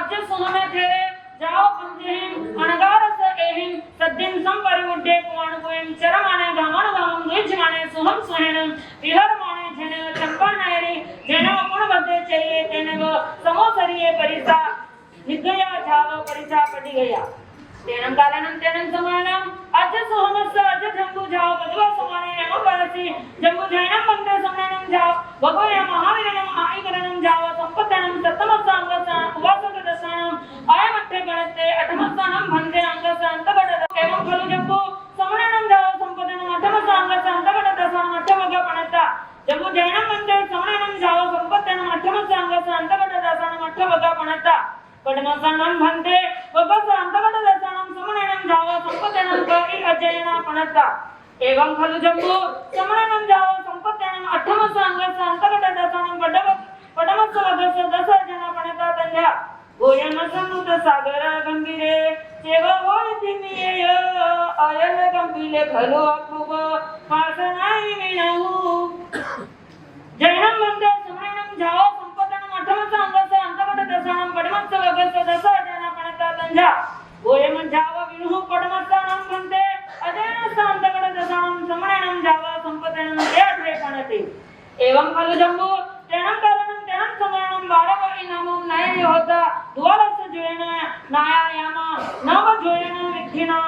अद्य सुहमे थे जाओ पंजेहिम अनगारस एहिम सद्दिन संपरिवुड्डे पुवाणुपुयम चरमाने गामन गामम द्विजमाने सुहम सुहेनम विहर माने जेने चंपा नायरी जेने गुण बदे चाहिए तेने वो समोसरिये परिसा निगया जाव परिसा पड़ी गया तेनम कारणम तेनम समानम अद्य सुहमस अद्य जंबु जाओ बदवा समाने एवं परसी जंबु जैनम बंदे समानम जाओ भगवय महावीरनम आईकरणम जाओ संपत्तनम सत्तमसांगसं उवासक दशनम आयमट्टे गणते अठमसानम भंदे अंगस अंतबड एवं खलु जंबु समानम जाओ संपत्तनम अठमसांगस अंतबड दशनम अठमग पणता जंबु जैनम बंदे समानम जाओ संपत्तनम अठमसांगस अंतबड दशनम अठमग पणता पद्मसनम भंदे वबस अंतबड दशनम समानम जाओ संपत्तनम कई अजयना पणता एवं खलु जंबु समानम जाओ संपत्तनम अठमसांगस अंतबड दशनम पडमस वदस दश जना पणता तंजा गोयन समुद्र सागर गंभीरे चेव होय तिमिय अयल गंभीले खलु अपूब पासनाई विनहु जैनम बंदे समानम जाओ संपत्तनम अठमसांगस अंतबड दशनम पडमस वदस दश जना पणता तंजा गोयम जाव विनहु पडमसनम बंदे अजयन अंतबड दशनम समानम जाव संपत्तनम देठरे पणते एवं खलु जंबु तेनम कारणम तेनम समानम बारवई नामम नयन होता द्वारस जोयन नायायामा नव जोयन विखिना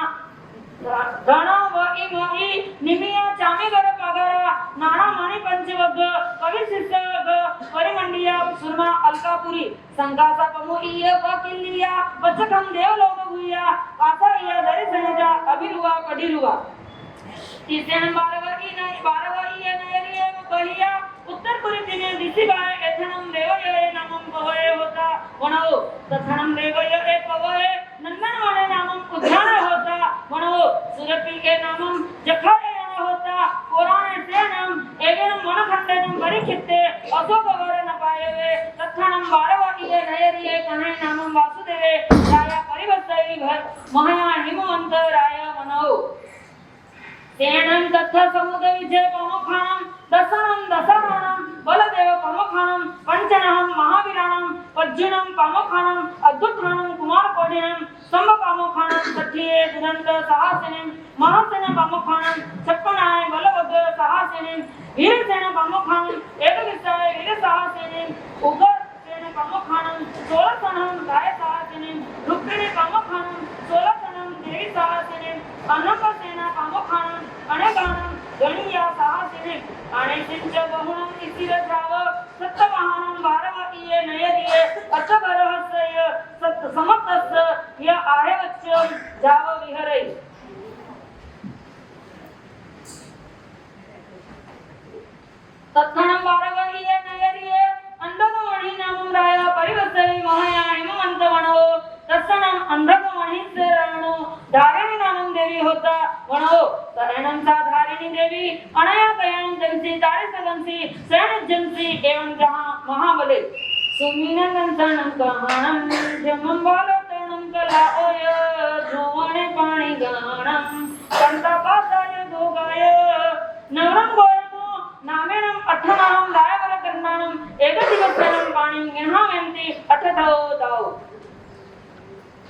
धन व इमहि निमिया चामेगर पगरा नाना मणि पंचवग कवि शिष्यग परिमंडिया सुरमा अलकापुरी संगासा पमुइय वकिलिया वचकम देवलोक भूया आसाइया दरिसनजा अभिरुवा पडिरुवा तीसरे बारवई नयरिय कहिया उत्तर पुरी दिने दिसिबाय एथनम देवय नामम पवय होता वणो तथनम देवय ए पवय नंदन वाणे नामम उद्यान होता वणो सुरपी के नामम जखाय होता पुराणे सेनम एवेन मनखंडनम परिचित्ते अशोक वर न पायवे तथनम बारवई नयरिय कने नामम वासुदेवे राया परिवत्तई घर महाया हिमवंत राय वणो तेनम तथा समुद्र विजय पमुखानम दशनम दशमानम बलदेव पमुखानम पंचनहम महावीरानम अर्जुनम पमुखानम अद्भुतानम कुमार कोडिनम संभ पमुखानम सठिये दुरंत साहसिनीम महासेन पमुखानम छप्पनाय बलभद्र साहसिनीम वीरसेन पमुखानम एकविसाय वीर साहसिनीम उग्र सेन पमुखानम सोलसनम गाय साहसिनीम रुक्मिणी पमुखानम सोलसनम देवी साहसिनीम अनंग सेना पमुखानम अनेकानम गणिया साहसिनीम अनेसिंच बहुनम इसिर जाव सत्तवाहनम बारवईये नयरिये अचगरहस्य सत्त समत्तस्य य आहेवच्च जाव विहरै तत्थनम बारवईये नयरिये अंधकमणि नामम राया परिवत्तई महाया हिमवंत वणो तत्सनम अंधकमणि सेरणो धारिणी नामम देवी होता वणो तरणम सा धारिणी देवी अनया कयाम जगसी तारे सगंसी सैन जंसी एवं जहां महाबले सुमीनंदनम कहाणम जमम बालतनम कलाओय जोवणे पाणी गाणम कंता पासाय दोगाय नवरम गोयमो नामेनम अठनाम दायवर कर्णानम एक दिवसनम पाणी यहावेंती अठधो दाओ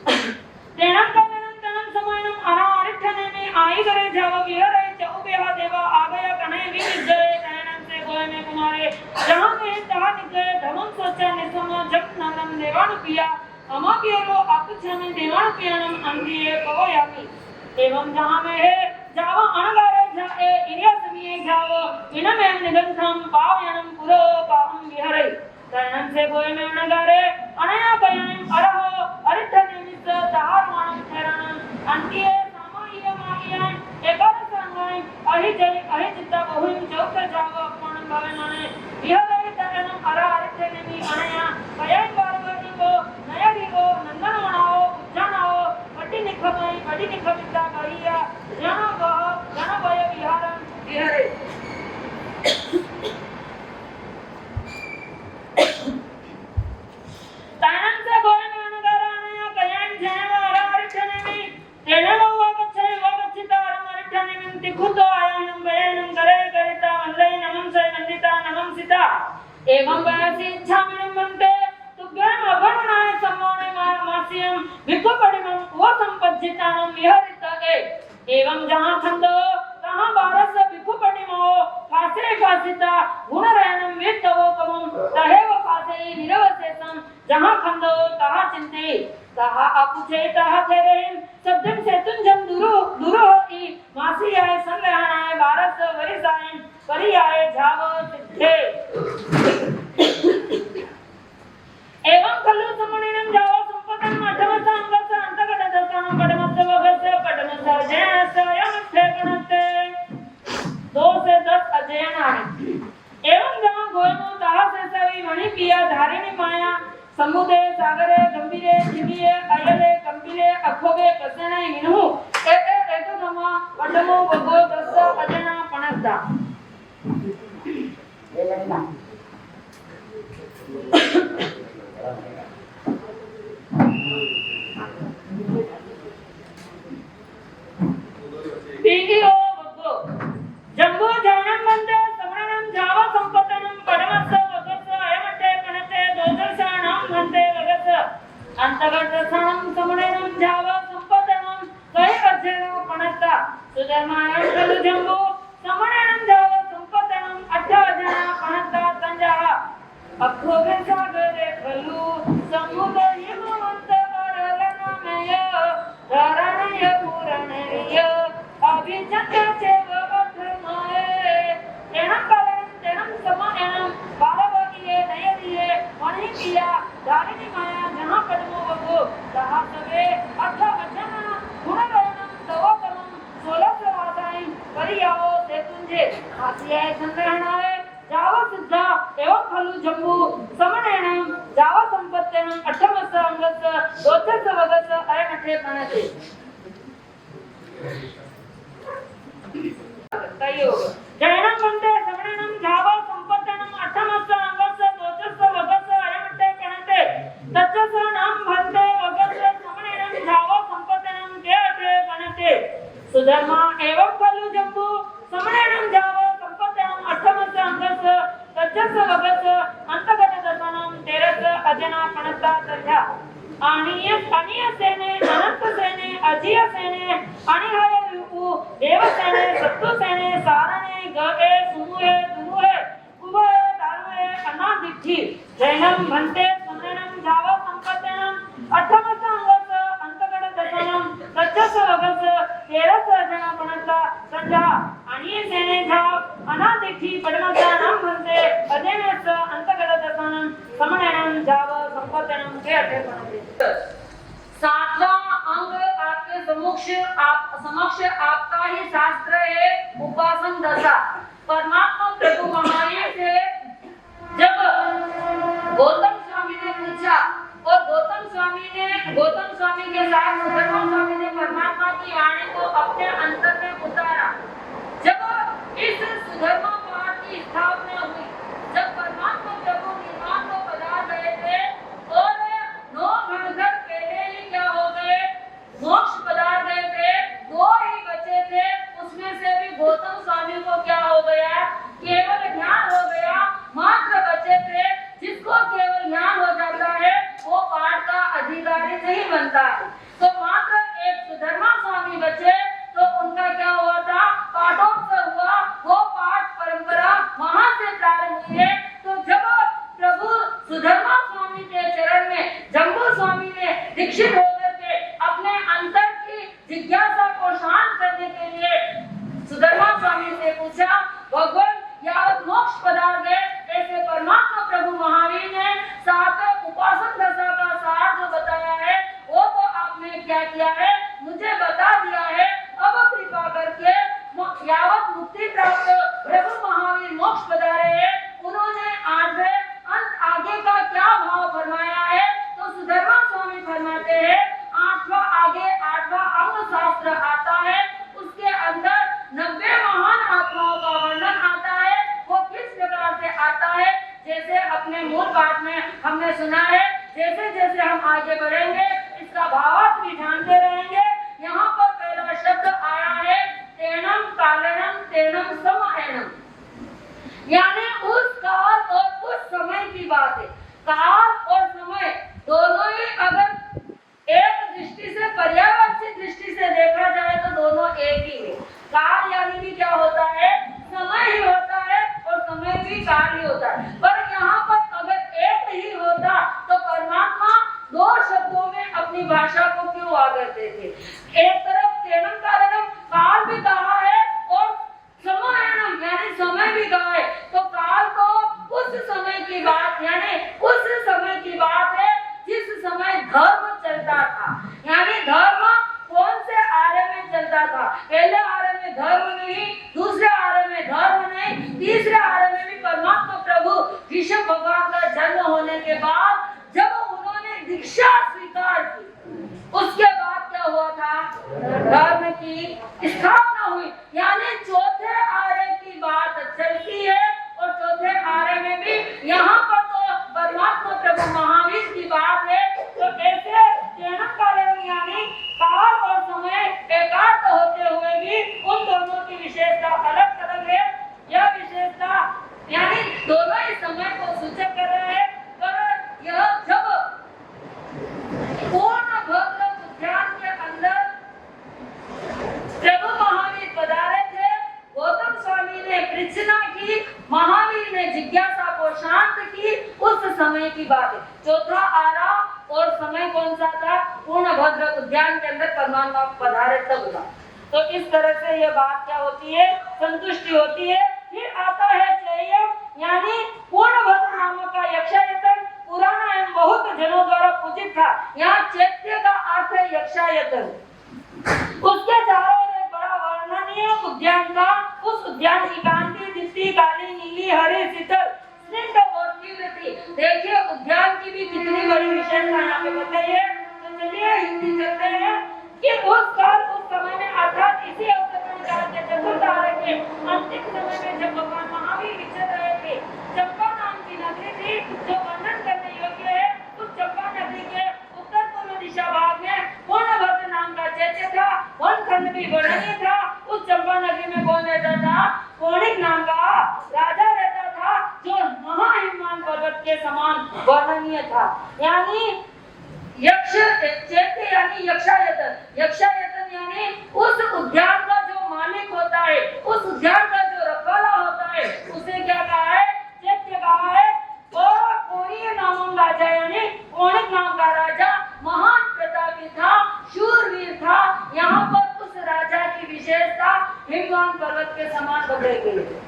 तेनम कारणम तनम समानम अनारिठने में आई करे जाव विहरे चौबेहा देवा आगया कने विजय तैनम से गोय में कुमारे जहां में तहा निकले धमम सोचा निसम जप नरम देवानु पिया अमा केरो अकुछने देवानु पियानम अंधिये पवयामी एवं जहां में है जाव अनगारे जाए इरिया समिये जाव इनमें निगंधम पावयनम पुरो पाहम विहरे तैनम से गोय में अनगारे अनया कयनम अरहो अरिठने मिस तहार मानम ठेरणम अंतिये सामाइय माहिया एकर संगाय अहि चित्ता बहुम चौक जाव अपमान भावनाने विहरे तैनम अरा अरिठने मी अनया कयन बारवती को नयरी को नंदन वणाओ उज्जानाओ पट्टी निखमिता कहिया जन भय विहारम विहरे तैनम से गोय में अनगारा अनया कयन जैव अरा अरिठने मी तेने वगच्छे वगच्छिता अरम अरिठने मी तिखुतो आयनम भय वास्यम विपुपरिमं वो संपज्जितानं विहरितके एवं जहाँ खंडो तहाँ बारस विपुपरिमो फासे फासिता गुणरयणं वेत्तवोकमं तहेव फासे निरवशेषं जहाँ खंडो तहाँ चिंते तहाँ अपुचे तहाँ तेरें सद्यं से तुंजम दुरो ही मासी आए संग्रहणाए बारस वरिसाएं परी आए झाव सिद्धे एवं खल्लु समणिनं जाव संपदं अठमस अंगस अंतगतदसानं पडमस वगस पडमस अजयनस यमस्थे गणते 2 से 10 अजयन आहे एवं जहाँ गोयनो तहा से सवी वणि पिया धारिणी माया समुदे सागरे गंभीरे चिनिये अयले कंबिले अखोगे कसने हिनु एक नमा पडमो वगो दस अजना पणदा पीओ वगो जंबो जानम बंदे समरणम जाव संपतनम पडमस वगस अयमते कणते दोदर्शनम बंदे वगस अंतगतसनम समरणम जाव संपतनम कई अजना पणता सुधर्मायम कलु जंबो समरणम जाव संपतनम अठजना पणता तंजा अखोगे सागरे कलु समुद्र हिमवंत अरलनमय धरणय पुरणय अभिचंद्रचे ववधमाए एनं कालनं तेनं समायनं बालवगिये नयदिये मणिकिया धारिणी माया जहाँ पद्मो वगो तहाँ सवे अठ अजना गुणगणनं तवोकमं 16 वासाई परियावो ते तुंजे हासियाय संग्रहणाय जाव सिद्धा एवं खलु जम्बू समणेनं जाव संपत्तेनं अठमस अंगस दोचस वगस अयनठे पणते तयोग जैनं बंदे समणेनं जाव संपत्तेनं अठमस अंगस दोचस वगस अयनठे पणते तच्चस नाम बंदे वगस समणेनं जाव संपत्तेनं केअठे पणते सुधर्मा एवं खलु जम्बू समणेनं जाव संपत्तेनं अठमस अंगस तच्चस वगस अंतगतदसानं तेरस अजना पणता तथा अणीय सेने अनंत सेने अजीय सेने अणिहय रूपु देव सेने सत्तु सेने सारणे गए सुमुहे दुमुहे कुबहे दारुहे अनादिठी जैनं भन्ते समरणं जाव संपत्तेनं अठमस अंगस अंतगतदसानं तच्चस वगस तेरस अजना पणता तथा अणीय सेने जाव अनादिठी पडमसानं भन्ते अजेनस अंतगतदसानं समरणं जाव संपत्तेनं के अठे पणते 7वां अंग आपके समक्ष आपका ही शास्त्र है उपासन दशा परमात्मा प्रभु महावीर से जब गौतम स्वामी ने पूछा और गौतम स्वामी के साथ सुधर्मा स्वामी ने परमात्मा की वाणी को अपने अंतर में उतारा जब इस सुधर्मा पाठ की स्थापना हुई जब परमात्मा प्रभु निर्माण को पधार गए थे और 9 भणकर पहले ही क्या हो गए मोक्ष पधार गए थे 2 ही बचे थे उसमें से भी गौतम स्वामी को क्या हो गया केवल ज्ञान हो गया मात्र बचे थे जिसको केवल ज्ञान हो जाता है वो पाठ का अधिकारी नहीं बनता है तो मात्र एक सुधर्मा स्वामी बचे तो उनका क्या हुआ था पाठोत्सव हुआ वो पाठ परंपरा वहां से प्रारंभ हुई है तो जब प्रभु सुधर्मा स्वामी के चरण में जम्बू स्वामी ने दीक्षित होकर के अपने अंतर की जिज्ञासा को शांत करने के लिए सुधर्मा स्वामी से पूछा भगवान यावत मोक्ष पधार गए ऐसे परमात्मा प्रभु महावीर ने 7 उपासन दशा का सार जो बताया है वो तो आपने क्या किया है मुझे बता दिया है अब कृपा करके यावत मुक्ति प्राप्त प्रभु महावीर मोक्ष पधारे हैं उन्होंने आगे का क्या भाव फरमाया है तो सुधर्मा स्वामी फरमाते हैं 8वां अंग शास्त्र आता है उसके अंदर 90 महान आत्माओं का वर्णन आता है वो किस प्रकार से आता है जैसे अपने मूल पाठ में हमने सुना है जैसे जैसे हम आगे बढ़ेंगे इसका भावार्थ भी जानते रहेंगे यहाँ पर पहला शब्द आया है तेनम कालनम तेनम समयनम यानी उस काल और उस समय की बात है काल और समय दोनों ही अगर भाषा को क्यों आ करते थे? एक तरफ केवल कारणम काल भी कहा है और समायनम यानी समय भी कहा है। तो काल को उस समय की बात यानी उस समय की बात है जिस समय धर्म चलता था। यानी धर्म कौन से आरे में चलता था? पहले आरे में धर्म नहीं, दूसरे आरे में धर्म नहीं, तीसरे आरे में भी परमात्मा प्रभु विष्णु भगवान का जन्म होने के बाद जब उन्होंने दीक्षा स्वीकार की उसके बाद क्या हुआ था? धर्म की स्थापना हुई। यानी चौथे आरे की बात चलती है और चौथे आरे में भी यहाँ पर तो परमात्मा प्रभु महावीर की बात है। तो ऐसे कारण यानी काल और समय एकात्म होते हुए भी उन दोनों की विशेषता अलग अलग है। यह विशेषता यानी दोनों ही समय को सूचक कर रहे हैं। पर यह जब पूर्ण भद्र उद्यान के अंदर प्रभु महावीर पधारे थे, गौतम स्वामी ने प्रश्न की, महावीर ने जिज्ञासा को शांत की, उस समय की बात है। चौथा आरा और समय कौन सा था? पूर्ण भद्र उद्यान के अंदर परमात्मा पधारे तब था। तो इस तरह से यह बात क्या होती है? संतुष्टि होती है। फिर आता है चैयम यानी पूर्ण भद्र नामक का यक्षायतन पुराना एवं बहुत जनों द्वारा पूजित था। यहाँ चैत्य का अर्थ है यक्षायतन। उसके चारों ओर एक बड़ा वर्णनीय उद्यान था। उस उद्यान की कांति दिखती काली नीली हरी शीतल स्निग्ध और तीव्र थी। देखिए उद्यान की भी कितनी बड़ी विशेषता यहाँ पे बताई है। तो चलिए हिंदी चलते हैं कि उस काल उस समय में अर्थात इसी अवसर में काल के चतुर्धारे के अंतिम समय में जब भगवान महावीर विचर रहे थे, चंपा नाम की नगरी थी जो वर्णन करने योग्य है। उस चंपा नगरी के उत्तर पूर्व दिशा भाग में पूर्णभद्र नाम का चैत्य था। वनखंड भी वर्णनीय था। उस चंपा नगरी में कौन रहता था? पौणिक नाम का राजा रहता था जो महाहिमान पर्वत के समान वर्णनीय था। यानी यक्ष चैत्य यानी यक्षायतन, यक्षायतन यानी उस उद्यान का जो मालिक होता है, उस उद्यान का जो रखवाला होता है, उसे क्या कहा है? चैत्य कहा है। और कोणीय नामम राजा यानी पौणिक नाम का राजा महान प्रतापी था, शूरवीर था। यहाँ पर उस राजा की विशेषता हिमवान पर्वत के समान बताई गई है।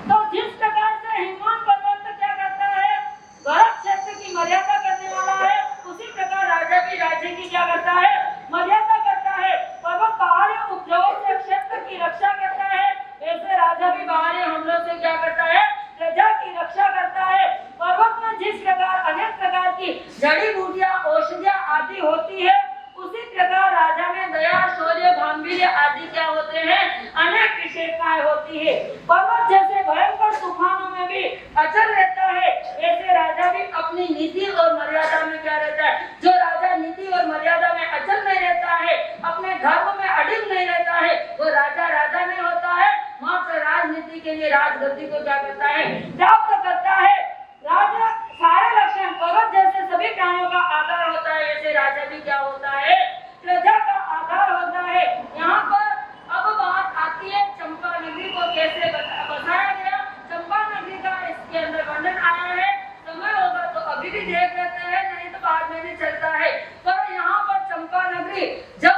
तो जिस प्रकार से हिमवान पर्वत क्या करता है? भरत क्षेत्र की मर्यादा करने वाला है, उसी प्रकार राजा भी राज्य की क्या करता है? मर्यादा करता है। पर्वत बाहरी उपद्रवों से क्षेत्र की रक्षा करता है, ऐसे राजा भी बाहरी हमलों से क्या करता है? प्रजा की रक्षा करता है। पर्वत में जिस प्रकार अनेक प्रकार की जड़ी बूटियां औषधियां आदि होती है, उसी प्रकार राजा में दया शौर्य गांभीर्य आदि क्या होते हैं? अनेक विशेषताएं होती है। पर्वत जैसे भयंकर तूफानों में भी अचल रहता है, ऐसे राजा भी अपनी नीति और मर्यादा में क्या रहता है? जो राजा नीति और मर्यादा में अचल नहीं रहता है, अपने धर्म में अडिग नहीं रहता है, वो राजा राजा नहीं होता है, मात्र राजनीति के लिए राजगद्दी को क्या करता है? प्राप्त करता है। राजा सारे लक्षण पर्वत जैसे सभी प्राणियों का आधार होता है, ऐसे राजा भी क्या होता है? प्रजा का आधार होता है। यहाँ पर अब बात आती है चंपा नगरी को कैसे बसाया गया। चंपा नगरी का इसके अंदर वर्णन आया है। समय होगा तो अभी भी देख लेते हैं, नहीं तो बाद में भी चलता है। पर यहाँ पर चंपा नगरी जब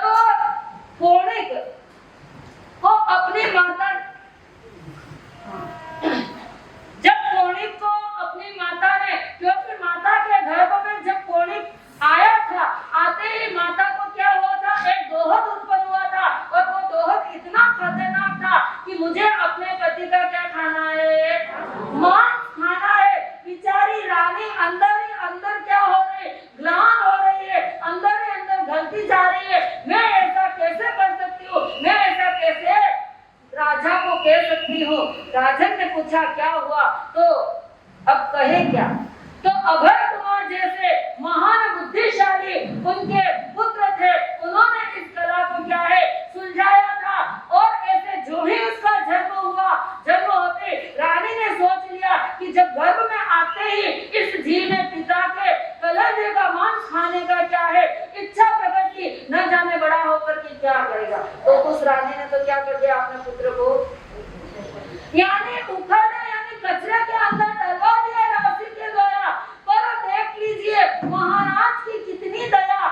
पौणिक को अपनी माता ने क्योंकि माता के गर्भ में जब पौणिक आया था, आते ही माता को क्या हुआ था? एक दोहत उत्पन्न हुआ था और वो दोहत इतना खतरनाक था कि मुझे अपने पति का क्या खाना है? मांस खाना है। बेचारी रानी अंदर ही अंदर क्या हो रही? ग्लान हो रही है, अंदर ही अंदर गलती जा रही है। मैं ऐसा कैसे कर सकती हूँ? मैं ऐसा कैसे राजा को कह सकती हूँ? राजन ने पूछा क्या हुआ? तो अब कहे क्या? तो अभय कुमार जैसे महान बुद्धिशाली उनके पुत्र थे, उन्होंने इस कला को क्या है? सुलझाया था। और ऐसे जो ही उसका जन्म हुआ, जन्म होते रानी ने सोच लिया कि जब गर्भ में आते ही इस जीव ने पिता के कलेजे का मांस खाने का क्या है? इच्छा प्रकट की, न जाने बड़ा होकर के क्या करेगा। तो उस रानी ने तो क्या कर दिया? अपने पुत्र को यानी उखड़ने यानी कचरे के अंदर डलवा दिया रस्सी के द्वारा। पर देख लीजिए महाराज की कितनी दया,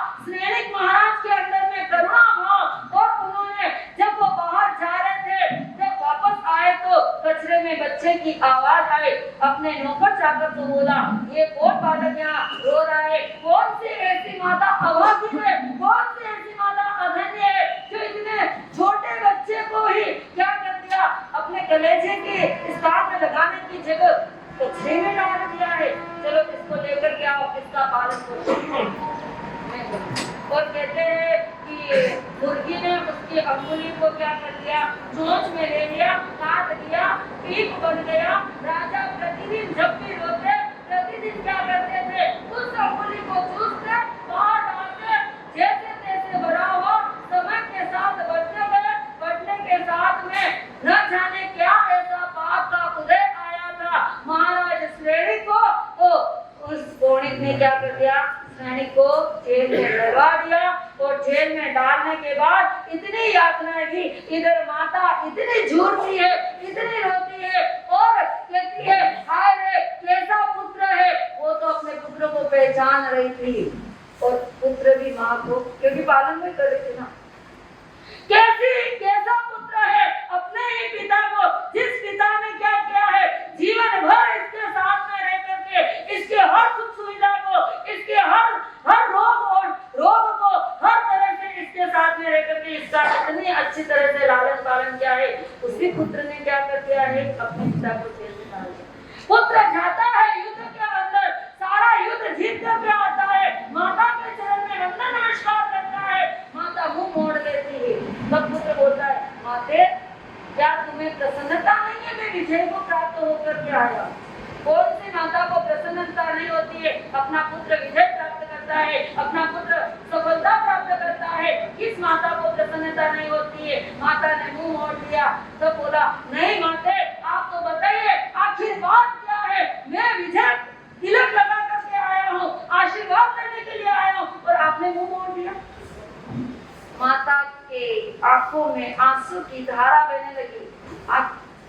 अपने नौकर चाकर को बोला, ये कौन बालक यहाँ रो रहा है? कौन सी ऐसी माता अभागी है, कौन सी ऐसी माता अधन्य है जो इतने छोटे बच्चे को ही क्या कर दिया, अपने कलेजे के स्थान में लगाने की जगह तो छे में डाल दिया है। चलो इसको लेकर के आओ, इसका पालन करो। और कहते हैं कि मुर्गी ने उसकी अंगुली को क्या कर दिया, चोंच में ले लिया, काट दिया, पीप बन गया। राजा प्रतिदिन जब भी रोते, प्रतिदिन क्या करते थे, उस अंगुली को चूसते, बाहर डालते, जैसे तैसे बड़ा हुआ। समय के साथ बढ़ते गए, बढ़ने के साथ में न जाने क्या ऐसा पाप का उदय आया था महाराज श्रेणी को, तो उस पौड़िक ने क्या कर दिया, सैनिक को जेल में लगा दिया। और जेल में डालने के बाद इतनी यातनाएं दी, इधर माता इतनी झूरती है, इतनी रोती है और कहती है, हाय रे कैसा पुत्र है। वो तो अपने पुत्र को पहचान रही थी और पुत्र भी माँ को, क्योंकि पालन में कर रही थी ना, कैसा पुत्र है अपने ही पिता को, जिस पिता ने क्या किया है, जीवन भर इसके साथ में रह करके इसके हर सुख सुविधा को, इसके हर रोग को हर तरह से इसके साथ में रह करके इसका इतनी अच्छी तरह से लालन पालन किया है। उसी पुत्र ने क्या कर दिया है, अपने पिता को जेल में डाल दिया। पुत्र जाता है युद्ध के अंदर, सारा युद्ध जीत करके आता है, माता के चरण में वंदन नमस्कार करता है, माता मुंह मोड़ लेती है। तब पुत्र बोलता है, माते क्या तुम्हें प्रसन्नता नहीं है मैं विजय को प्राप्त होकर के आया? कौन सी माता को प्रसन्नता नहीं होती है, अपना पुत्र विजय प्राप्त करता है, अपना पुत्र सफलता प्राप्त करता है, किस माता को प्रसन्नता नहीं होती है? माता ने मुंह मोड़ दिया। तो बोला, नहीं माते आप तो बताइए आखिर बात क्या है, मैं विजय तिलक लगा करके आया हूँ, आशीर्वाद करने के लिए आया हूँ और आपने मुंह मोड़ दिया। माता के आंखों में आंसू की धारा बहने लगी।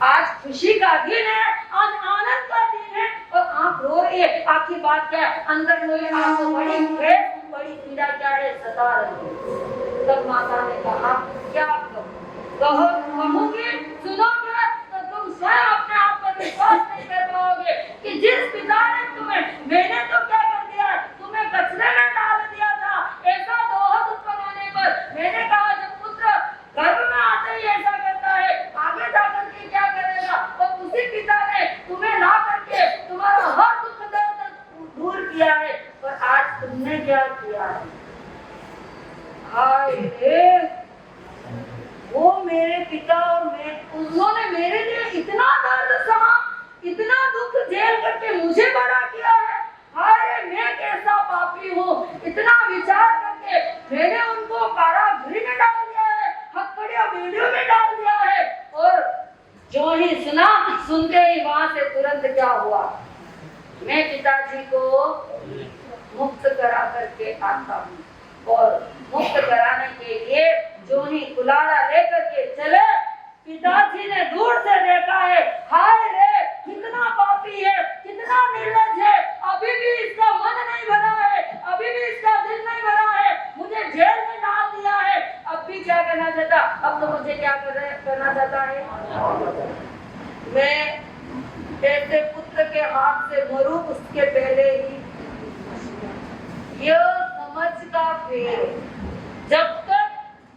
आज खुशी का दिन है, आज आनंद का दिन है और आप रो रही है, आखिर बात क्या है? अंदर में आपको बड़ी पीड़ा क्या है, सता रही है। तब माता ने कहा, क्या कहूँगी सुनोगे तो तुम स्वयं अपने आप पर विश्वास नहीं कर पाओगे कि जिस पिता ने तुम्हें, मैंने तो क्या कर दिया, तुम्हें कचरे में डाल दिया था। ऐसा दोहद उत्पन्न होने पर मैंने कहा, जब पुत्र गर्भ में आते ही ऐसा करता है, आगे जाकर के क्या करेगा? और उसी पिता ने तुम्हें ला करके तुम्हारा हर दुख दर्द दूर किया है, और आज तुमने क्या किया है? हाय रे, वो मेरे पिता और मैं, उन्होंने मेरे लिए इतना दर्द सहा, इतना दुख झेल करके मुझे बड़ा किया है। हाय रे, मैं कैसा पापी हूँ, इतना विचार करके मैंने उनको कारागृह में डाल दिया है, हथकड़िया बेड़ियों में डाल दिया है। और जो ही सुना, सुनते ही वहां से तुरंत क्या हुआ, मैं पिताजी को मुक्त करा करके आता हूँ। और मुक्त कराने के लिए जो ही कुलाड़ा लेकर के चले, पिताजी ने दूर से देखा है, हाय रे कितना पापी है, कितना निर्लज्ज है, अभी भी इसका मन नहीं भरा है, अभी भी इसका दिल नहीं भरा है, मुझे जेल में डाल दिया है। अब भी क्या करना चाहता, अब तो मुझे क्या करना चाहता है, मैं ऐसे पुत्र के हाथ से मरूं उसके पहले ही। यह समझ का फेर, जब तक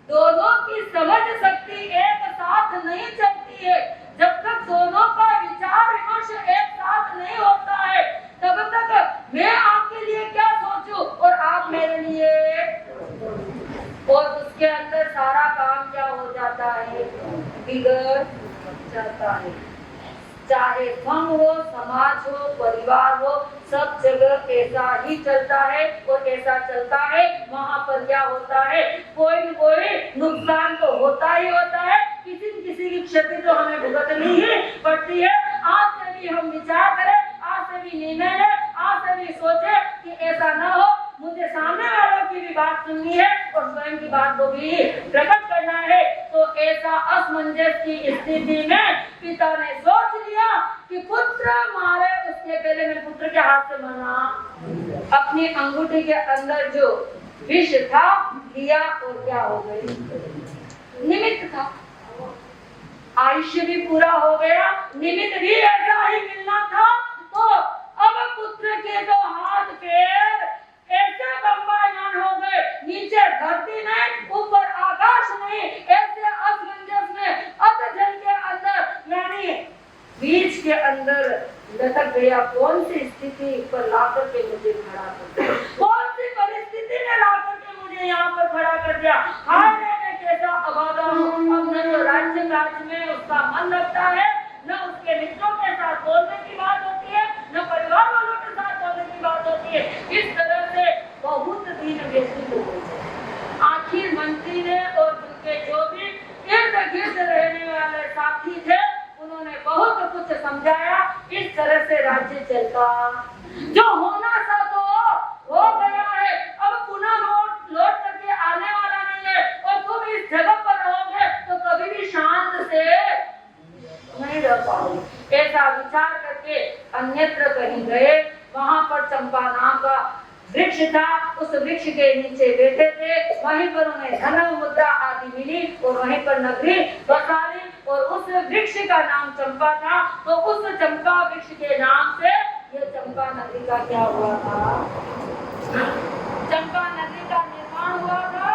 दोनों की समझ शक्ति एक साथ नहीं चलती है, जब तक दोनों का विचार विमर्श एक साथ नहीं होता है, तब तक मैं आपके लिए क्या सोचूं और आप मेरे लिए, और उसके अंदर सारा काम क्या हो जाता है, बिगड़ जाता है। चाहे संघ हो, समाज हो, परिवार हो, सब जगह ऐसा ही चलता है। और ऐसा चलता है, वहाँ पर क्या होता है, कोई न कोई नुकसान तो होता ही होता है, किसी न किसी की क्षति तो हमें भुगतनी ही पड़ती है। आज से भी हम विचार करें, आज से भी निर्णय लें, आज से भी सोचे कि ऐसा न हो, मुझे सामने वालों की भी बात सुननी है और स्वयं की बात को भी प्रकट करना है। तो ऐसा असमंजस की स्थिति में पिता ने सोच लिया कि पुत्र मारे, उसके पहले मैं पुत्र के हाथ से मना, अपनी अंगूठी के अंदर जो विष था लिया और क्या हो गई, निमित्त था, आयुष्य भी पूरा हो गया, निमित्त भी ऐसा ही मिलना था। तो तो अब पुत्र के तो हाथ पैर ऐसे गंगायान हो गए, नीचे धरती नहीं, ऊपर आकाश नहीं, ऐसे असमंजस में अध जल के अंदर यानी बीच के अंदर लटक गया। कौन सी स्थिति पर लाकर के मुझे खड़ा कर दिया, कौन सी परिस्थिति ने लाकर के मुझे यहाँ पर खड़ा कर दिया। हाय रे मैं कैसा अभागा हूँ। अब न तो राज्य काज में उसका मन लगता है, न उसके मित्रों के साथ बोलने की बात होती है, न परिवार वालों के साथ बोलने की बात होती है। इस तरह से बहुत दीन व्यक्ति हो गए। आखिर मंत्री ने और उनके जो भी इर्द गिर्द रहने वाले साथी थे, उन्होंने बहुत कुछ समझाया। इस तरह से राज्य चलता, जो होना था तो हो गया है, अब पुनः लौट करके आने वाला नहीं है। और तुम इस जगह पर रहोगे तो कभी भी शांत से नहीं रह पाओगे। ऐसा विचार करके अन्यत्र कहीं गए। वहां पर चंपा नाम का वृक्ष था, उस वृक्ष के नीचे बैठे थे। वहीं पर उन्हें धन मुद्रा आदि मिली और वहीं पर नगरी बसा ली। और उस वृक्ष का नाम चंपा था। तो उस चंपा वृक्ष के नाम से ये चंपा नगरी का क्या हुआ था, चंपा नगरी का निर्माण हुआ था।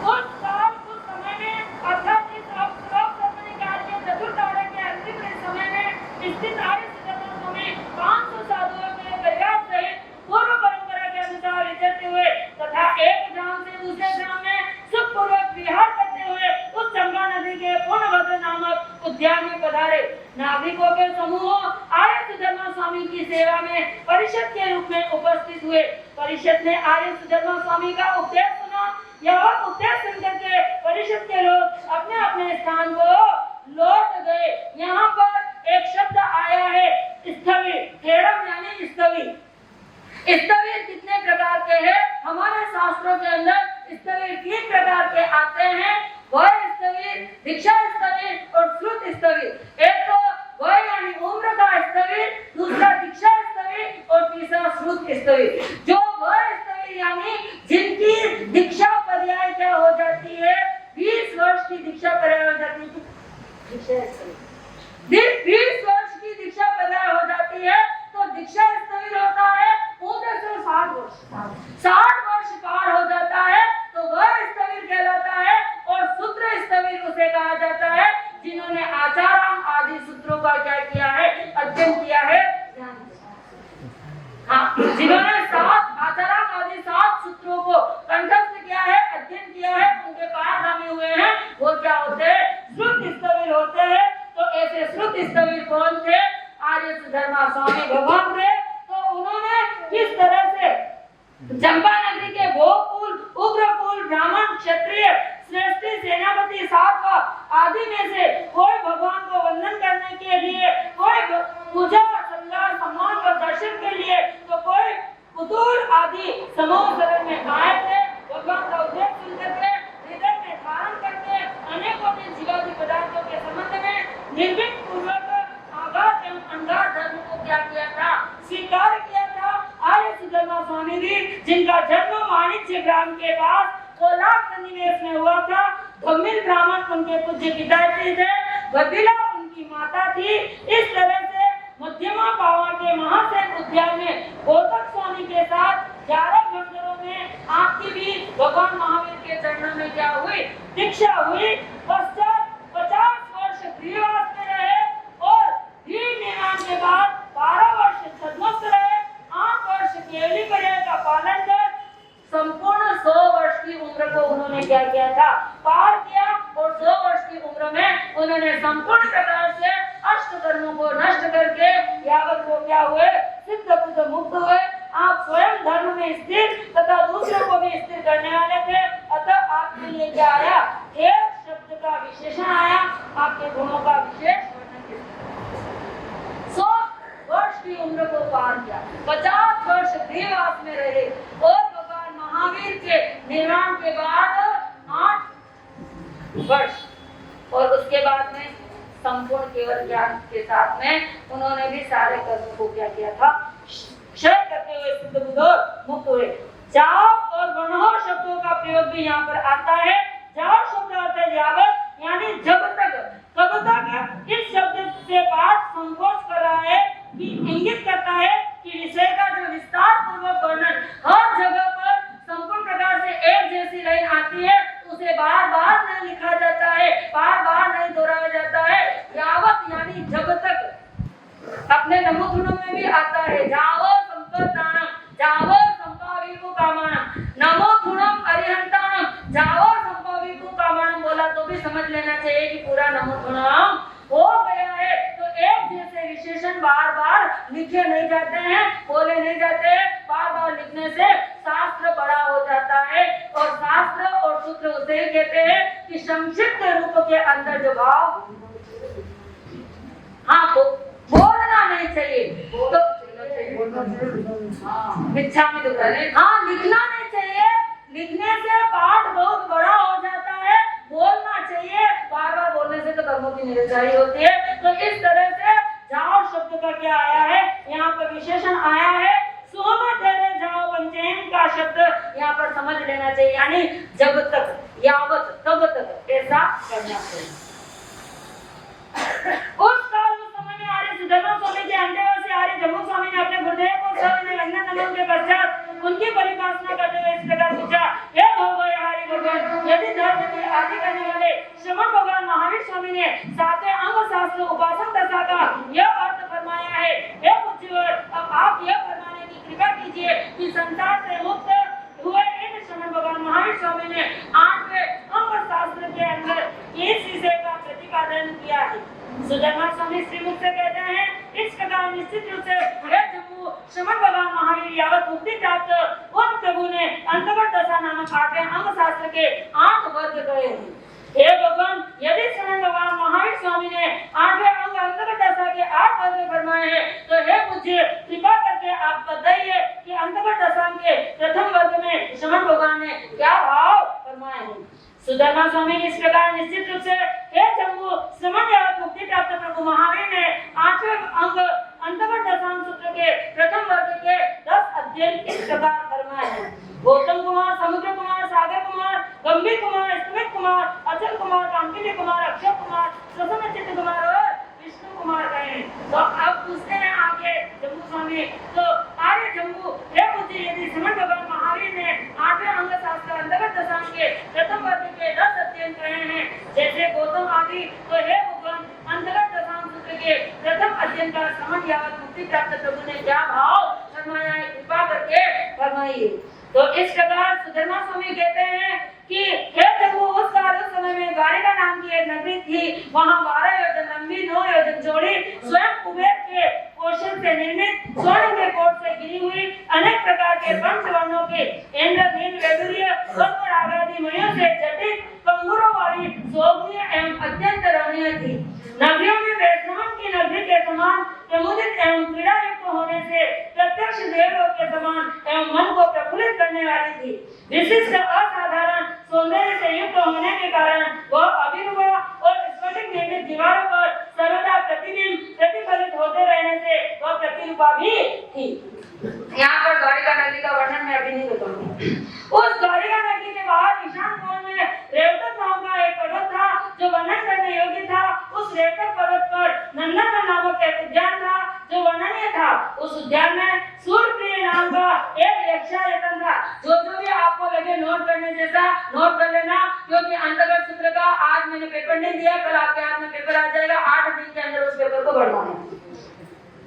उस साल उस समय में अर्थात इस काल के चतुर्थ आर्य के अंतिम समय में स्थित आर्य सिद्धांतों में 500 साधुओं के परिवार सहित पूर्व परंपरा के अनुसार विचरते हुए तथा एक ग्राम से दूसरे ग्राम में सुखपूर्वक विहार करते हुए उस चंपा नदी के पूर्णभद्र नामक उद्यान में पधारे। नागरिकों के समूह आर्य सुधर्मा स्वामी की सेवा में परिषद के रूप में उपस्थित हुए। परिषद ने आर्य सुधर्मा स्वामी का उपदेश सुना। यह उपदेश सुनकर के परिषद के लोग अपने अपने स्थान को लौट गए। यहाँ पर एक शब्द आया है स्थविर, खेड़म यानी स्थविर। स्थविर कितने प्रकार के हैं? हमारे शास्त्रों के अंदर स्थविर 3 प्रकार के आते हैं। वह स्थविर, दीक्षा स्थविर और श्रुत स्थविर। एक तो वह यानी उम्र का स्थविर, दूसरा दीक्षा स्थविर और तीसरा श्रुत स्थविर। जो वह स्थविर यानी जिनकी दीक्षा पर्याय क्या हो जाती है, 20 वर्ष की दीक्षा पर्याय हो जाती है। दीक्षा स्थविर 20 वर्ष की दीक्षा पर्याय हो जाती है तो दीक्षा स्थविर होता है। उम्र से 60 वर्ष पार हो जाता है तो वह स्थविर कहलाता है। और सूत्र स्थविर उसे कहा जाता है जिन्होंने आचाराम आदि सूत्रों का क्या किया है, अध्ययन किया है। हाँ, जिन्होंने 7 आचाराम आदि 7 सूत्रों को कंठस्थ किया है, अध्ययन किया है, उनके पारगामी हुए हैं, वो क्या होते हैं, श्रुत स्थविर होते हैं। तो ऐसे श्रुत स्थविर कौन थे? आर्य सुधर्मा स्वामी भगवान थे। तो उन्होंने किस तरह से चंपा नगरी के भोगकुल, उग्रकुल, ब्राह्मण, क्षत्रिय, श्रेष्ठी, सेनापति, साधु आदि में से कोई भगवान को वंदन करने के लिए, कोई पूजा, सत्कार, सम्मान और दर्शन के लिए, तो कोई पुतुल आदि समूह शरण में आए थे। भगवान का उद्देश्य सुनकर के हृदय में धारण करके अनेकों जीवादि पदार्थों के संबंध में निर्भीक पूर्वक आगाध एवं अनगाध धर्म को क्या किया था, स्वीकार किया था। आर्य सुधर्मा स्वामी भी, जिनका जन्म वाणिज्य ग्राम के पास कोलार सन्निवेश में हुआ था। धम्मिल ब्राह्मण उनके पूज्य पिताजी थे, बदिला उनकी माता थी। इस तरह से मध्यमा पावा के महासेन उद्यान में गौतम स्वामी के साथ 11 घंटों में आपकी भी भगवान महावीर के चरणों में क्या हुई, दीक्षा हुई। पश्चात 50 वर्ष गृहवास में रहे और गृह निर्माण के बाद 12 वर्ष छद्मस्थ रहे। 8 वर्ष केवली पर्याय का पालन कर संपूर्ण 100 वर्ष की उम्र को उन्होंने क्या किया था, पार किया। और 100 वर्ष की उम्र में उन्होंने संपूर्ण प्रकार से अष्ट कर्मों को नष्ट करके यावत को क्या हुए, सिद्ध बुद्ध मुक्त हुए। आप स्वयं धर्म में स्थिर तथा दूसरों को भी स्थिर करने वाले थे। अतः आपके लिए क्या आया, एक शब्द का विशेषण आया, आपके गुणों का विशेष वर्णन। 100 वर्ष की उम्र को पार किया, 50 वर्ष गृहवास में रहे और भगवान महावीर के निर्माण के बाद 8 वर्ष और उसके बाद में संपूर्ण केवल ज्ञान के साथ में उन्होंने भी सारे कर्मों को क्या किया था, क्षय करते हुए सिद्ध बुद्ध मुक्त हुए। जाओ और वनहो शब्दों का प्रयोग भी यहाँ पर आता है। जाओ शब्द आता है यावत, यानी जब तक, कब तक। इस शब्द से पाठ संकोच कर रहा है कि इंगित करता है कि विषय का जो विस्तार पूर्वक वर्णन हर जगह पर संपूर्ण प्रकार से एक जैसी लाइन आती है, उसे बार बार नहीं लिखा जाता है, बार बार नहीं दोहराया जाता है। यावत यानी जब तक अपने नमोधुनों में भी आता है, जावो संपदानम, जावो संपाविको कामानम, नमोधुनम अरिहंतानम, जावो संपाविको कामानम बोला तो भी समझ लेना चाहिए कि पूरा नमोधुनम हो गया है। तो एक जैसे विशेषण बार बार लिखे नहीं जाते हैं, बोले नहीं जाते हैं, बार बार लिखने से शास्त्र बड़ा हो जाता है। और शास्त्र और सूत्र उसे कहते हैं कि संक्षिप्त रूप के अंदर जो भाव बोलना नहीं चाहिए, तो इच्छा में लिखना नहीं चाहिए। लिखने से पाठ बहुत बड़ा हो जाता है, बोलना चाहिए, बार बार बोलने से तो कर्मों की निरंकारी होती है। तो इस तरह से जाओ शब्द का क्या आया है, यहाँ पर विशेषण आया है। सोम तेरे जाओ पंचेम का शब्द यहाँ पर समझ लेना चाहिए, यानी जब तक, यावत, तब तक ऐसा करना चाहिए। उस काल उस समय में आर्य सुधर्मा स्वामी के अंतेवासी आर्य जम्मू स्वामी ने अपने गुरुदेव को स्वामी ने वंदन नमन के पश्चात उनकी परिभाषा करते हुए इस प्रकार पूछा, हे भगवान भगवान, यदि धर्म के आदि करने वाले श्रवण भगवान महावीर स्वामी ने सातवें अंग शास्त्र उपासक दशा का यह अर्थ फरमाया है, हे पूज्यवर, अब आप यह फरमाने की कृपा कीजिए कि संसार से मुक्त हुए इन श्रवण भगवान महावीर स्वामी ने आठवें अंग शास्त्र के अंदर इस विषय का प्रतिपादन किया है। सुधर्मा स्वामी श्रीमुख से कहते हैं, इस प्रकार निश्चित रूप से हे जम्मू श्रवण भगवान महावीर यावत मुक्ति प्राप्त उन प्रभु ने अंतर्गत दशा नामक आठवें अंग शास्त्र के 8 वर्ग गए हैं। हे भगवान, यदि श्रवण भगवान महावीर स्वामी ने आठवें अंग अंतर्गत दशा के 8 वर्ग फरमाए हैं, तो हे पूज्य, कृपा करके आप बताइए कि अंतर्गत दशा के प्रथम वर्ग में श्रवण भगवान ने क्या भाव फरमाए हैं। सुधर्मा स्वामी इस प्रकार निश्चित रूप से हे जम्मू श्रवण यावत मुक्ति प्राप्त प्रभु महावीर ने आठवें अंग अंतर्गत दशांग सूत्र के प्रथम वर्ग के 10 अध्ययन इस प्रकार फरमाए हैं। गौतम कुमार, समुद्र कुमार, सागर कुमार, गंभीर कुमार, स्मित कुमार, अचल कुमार, कांतिनी कुमार, अक्षय कुमार, प्रसन्न चित्त कुमार और विष्णु कुमार गए। तो अब पूछते हैं आगे जम्मू स्वामी, तो आर्य जम्मू हे पूज्य, यदि श्रवण भगवान महावीर ने आठवें अंग शास्त्र अंतर्गत दशांग के प्रथम वर्ग के 10 अध्ययन कहे हैं, जैसे गौतम आदि, तो हे भगवान, अंतर्गत दशांग सूत्र के प्रथम अध्ययन का श्रवण यावत मुक्ति प्राप्त प्रभु ने क्या भाव फरमाया है, कृपा करके फरमाइए। तो इस प्रकार सुधर्मा स्वामी कहते हैं कि हे जम्मू, उस काल उस समय में द्वारिका नाम की एक नगरी थी, वहाँ 12 योजन लंबी 9 योजन चौड़ी स्वयं कुबेर के पोषण से निर्मित स्वर्ण के कोट से गिरी हुई अनेक प्रकार के पंचवर्णों के इंद्र, नील, वैदुर्य, पद्म, आदि मणियों से जटिल कंगूरों वाली शोभनीय एवं अत्यंत रमणीय थी। नगरियों में वैष्णवन की नगरी के समान प्रमुदित एवं क्रीड़ा युक्त होने से प्रत्यक्ष देवलोक के समान एवं मन को प्रफुल्लित करने वाली थी। विशिष्ट असाधारण सौंदर्य से युक्त होने के कारण वह अभिनव और स्फटिक निर्मित दीवारों पर सर्वदा प्रतिफलित होते रहने से वह प्रतिरूपा भी थी। यहाँ पर द्वारिका नगरी का वर्णन मैं अभी नहीं बताऊंगी। उस द्वारिका नगरी के बाहर ईशान कोण में रेवतक नाम का एक पर्वत था जो वर्णन करने योग्य था। उस रेवतक पर्वत पर नंदन नामक एक उद्यान था जो वर्णनीय था। उस उद्यान में सूर्यप्रिय नाम का एक यक्षायतन था। जो भी आपको लगे नोट करने जैसा नोट कर लेना, क्योंकि अंतर्गत सूत्र का आज मैंने पेपर नहीं दिया, कल आपके हाथ में पेपर आ जाएगा। 8 दिन के अंदर उस पेपर को भरना है।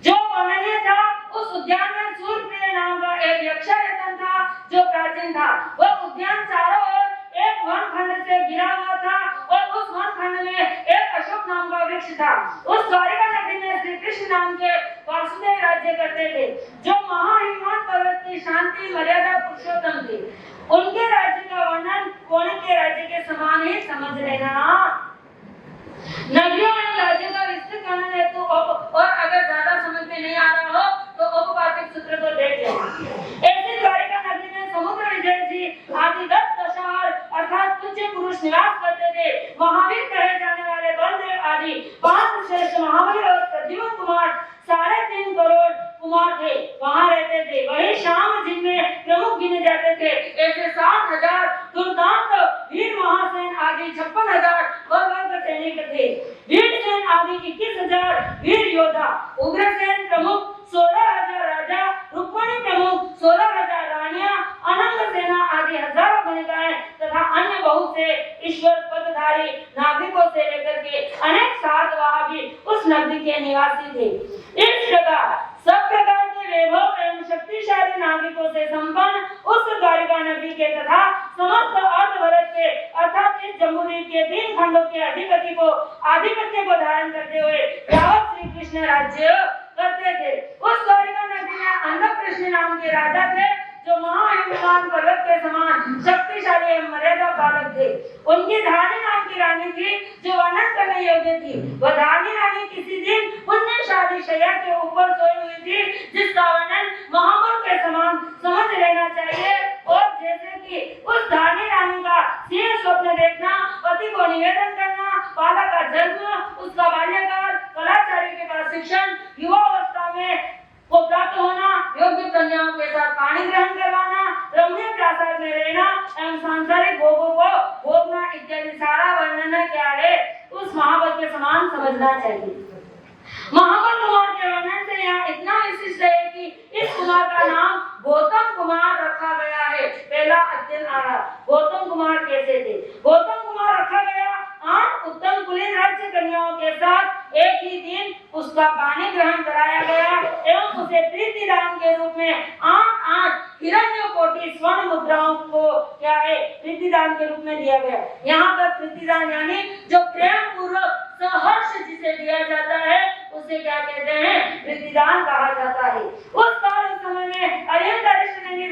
जो वर्णनीय था, उस उद्यान में सूर्यप्रिय नाम का एक यक्षायतन था जो प्राचीन था। वह उद्यान चारों ओर एक वनखंड से घिरा हुआ था और उस वनखंड में एक अशोक नाम का वृक्ष था। उस द्वारिका नगरी में श्री कृष्ण नाम के वासुदेव राज्य करते थे, जो महाहिमवंत पर्वत की शांति मर्यादा पुरुषोत्तम थे। उनके राज्य का वर्णन कोने के राज्य के समान ही समझ लेना। नगरियों एवं राज्यों का विस्तृत वर्णन है तो और अगर ज्यादा समझ में नहीं आ रहा हो तो औपपातिक सूत्र को देख लेना। ऐसी द्वारिका नगरी में समुद्र विजय जी आदि 10 दशावर अर्थात पूज्य पुरुष निवास करते थे। महावीर कहे जाने वाले बलदेव आदि 5 श्रेष्ठ महाबली और प्रद्युम्न कुमार 3.5 करोड़ कुमार थे, वहाँ रहते थे। वही श्याम जिनमें प्रमुख गिने जाते थे। ऐसे 60,000 दुर्दांत वीर महासेन आदि 56,000 वर्ग सैनिक थे। वीरसेन आदि 21,000 वीर योद्धा, उग्रसेन प्रमुख से ईश्वर पदधारी नागरिकों से लेकर के अनेक साधुवाह भी उस नगरी के निवासी थे। इस प्रकार सब प्रकार के वैभव एवं शक्तिशाली नागरिकों से संपन्न उस द्वारिका नगरी के तथा समस्त अर्ध भारत के अर्थात इस जम्बूद्वीप के 3 खंडों के आधिपत्य को धारण करते हुए यावत श्री कृष्ण राज्य करते थे। उस द्वारिका नगरी में अंधकृष्ण नाम के राजा थे जो महाहिमवान पर्वत के समान शक्तिशाली एवं मर्यादा पालक थे। उनकी धानी नाम की रानी थी जो वर्णन करने योग्य थी। वह धानी रानी किसी दिन पुण्यशाली शैया के ऊपर सोई हुई थी जिसका वर्णन महाबल के समान समझ लेना चाहिए। और जैसे कि उस धानी रानी का सिंह स्वप्न देखना, पति को निवेदन करना, बालक का जन्म, उसका बाल्यकाल, कलाचार्य के पास शिक्षण, युवा अवस्था में को प्राप्त होना, योग्य कन्याओं के साथ पानी ग्रहण करवाना, रमणीय प्रासाद में रहना एवं सांसारिक भोगों को भोगना इत्यादि सारा वर्णन क्या है उस महाबल के समान समझना चाहिए। महाबल कुमार के वर्णन से यहाँ इतना विशिष्ट है कि इस कुमार का नाम गौतम कुमार रखा गया है। पहला अध्ययन आ रहा, गौतम कुमार कैसे थे? गौतम कुमार रखा गया 8 उत्तम कुलीन राज्य कन्याओं के साथ एक ही दिन उसका पानी ग्रहण कराया गया एवं उसे प्रीतिदान के रूप में 8 हिरण्यकोटि स्वर्ण मुद्राओं को क्या है प्रीतिदान के रूप में दिया गया। यहाँ पर प्रीतिदान यानी जो प्रेम पूर्वक सहर्ष जिसे दिया जाता है उसे क्या कहते हैं? प्रीतिदान कहा जाता है। उस काल समय में अरिहंत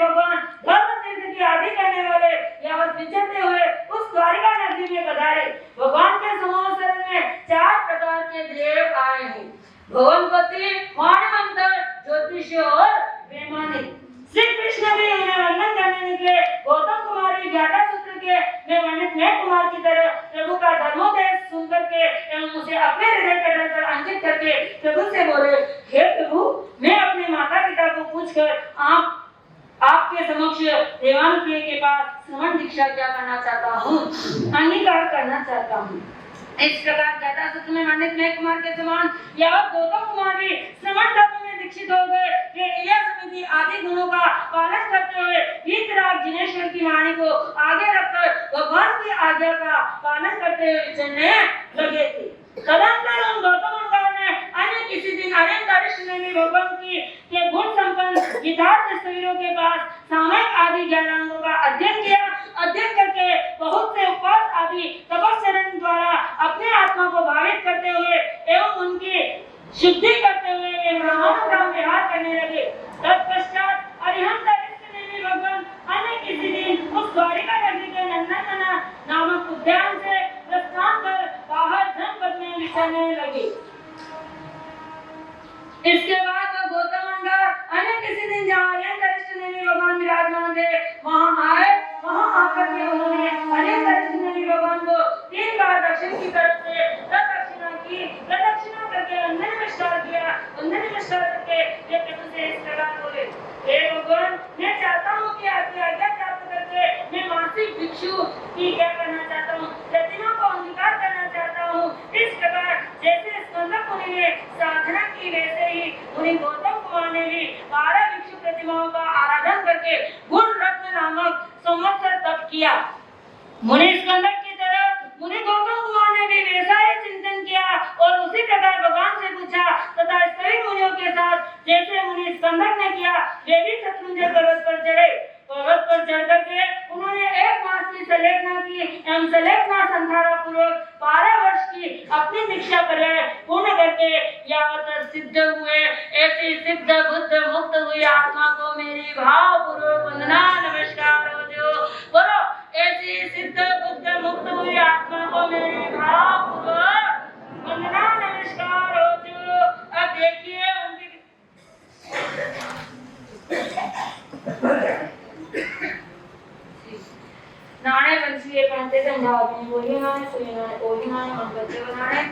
भगवान धर्म तीर्थ की आदि करने वाले यावत विचरते हुए उस द्वारिका नगरी में पधारे। भगवान के समावसर में 4 प्रकार के देव आए हैं, भगवनपति, वाणिमंत्र, ज्योतिषी और वैमानिक। श्री कृष्ण भी उन्हें वंदन करने निकले। गौतम कुमार भी ज्ञाता सूत्र के में वर्णित नए कुमार की तरह प्रभु का धर्मोपदेश सुनकर के एवं उसे अपने हृदय के अंदर अंकित करके प्रभु से बोले, हे प्रभु, मैं अपने माता पिता को पूछकर आपके समक्ष देवानुप्रिय के पास श्रवण दीक्षा क्या करना चाहता हूँ, अंगीकार करना चाहता हूँ। इस प्रकार ज्ञाता सूत्र में वर्णित नए कुमार के समान यावत गौतम कुमार भी श्रवण धर्म में दीक्षित हो गए। वे इलिया समिति आदि गुणों का पालन करते हुए वीतराग जिनेश्वर की वाणी को आगे रखकर भगवान की आज्ञा का पालन करते हुए चलने लगे थे। तदंतर गौतम ने अन्य किसी दिन अरिहंत भगवान के गुण संपन्न यथार्थ शरीरों के पास सामयिक आदि ज्ञानांगों का अध्ययन किया। अध्ययन करके बहुत से उपवास आदि तपस्चरण द्वारा अपने आत्मा को भावित करते हुए एवं उनकी शुद्धि करते हुए वे ब्रह्मानुग्रह विहार करने लगे। तत्पश्चात अरिहंत भगवान अन्य किसी दिन उस द्वारिका नगरी के नंदनवन नामक उद्यान से प्रस्थान कर बाहर जनपद में विचरने लगे। इसके बाद गौतम अन्य किसी दिन जहाँ अरिहंत भगवान विराजमान थे वहाँ आए। वहाँ आकर के उन्होंने अरिहंत भगवान को 3 बार दक्षिण की तरफ से प्रदक्षिणा की। प्रदक्षिणा करके वंदन नमस्कार किया। वंदन नमस्कार करके वे प्रभु से इस प्रकार बोले, हे भगवान, मैं चाहता हूँ कि आपकी आज्ञा प्राप्त करके मैं मासिक भिक्षु की क्या करना चाहता हूँ, प्रतिमा को अंगीकार करना चाहता हूँ। इस प्रकार जैसे स्कंदक मुनि ने साधना की वैसे ही मुनि गौतम कुमार ने भी 12 भिक्षु प्रतिमाओं का आराधन करके गुण रत्न नामक संवत्सर तप किया। मुनि स्कंदक की तरह मुनि गौतम कुमार ने भी वैसा ही चिंतन किया और उसी प्रकार भगवान से पूछा तथा सभी मुनियों के साथ जैसे मुनि स्कंदक ने किया वे भी शत्रुंजय पर्वत पर चढ़े। पर्वत पर चढ़ करके उन्होंने 1 मास की सलेखना की एवं सलेखना संधारा पूर्वक 12 वर्ष की अपनी दीक्षा पर्याय पूर्ण करके यावत सिद्ध हुए। ऐसी सिद्ध बुद्ध मुक्त हुई आत्मा को मेरी भाव पूर्वक वंदना नमस्कार हो जो बोलो। ऐसी सिद्ध बुद्ध मुक्त हुई आत्मा को मेरी भाव पूर्वक वंदना नमस्कार हो जो। अब देखिए उनकी नाने पंछी पहनते थे पंजाब में, वही नाने सुई नाने वही नाने मन बच्चे बनाने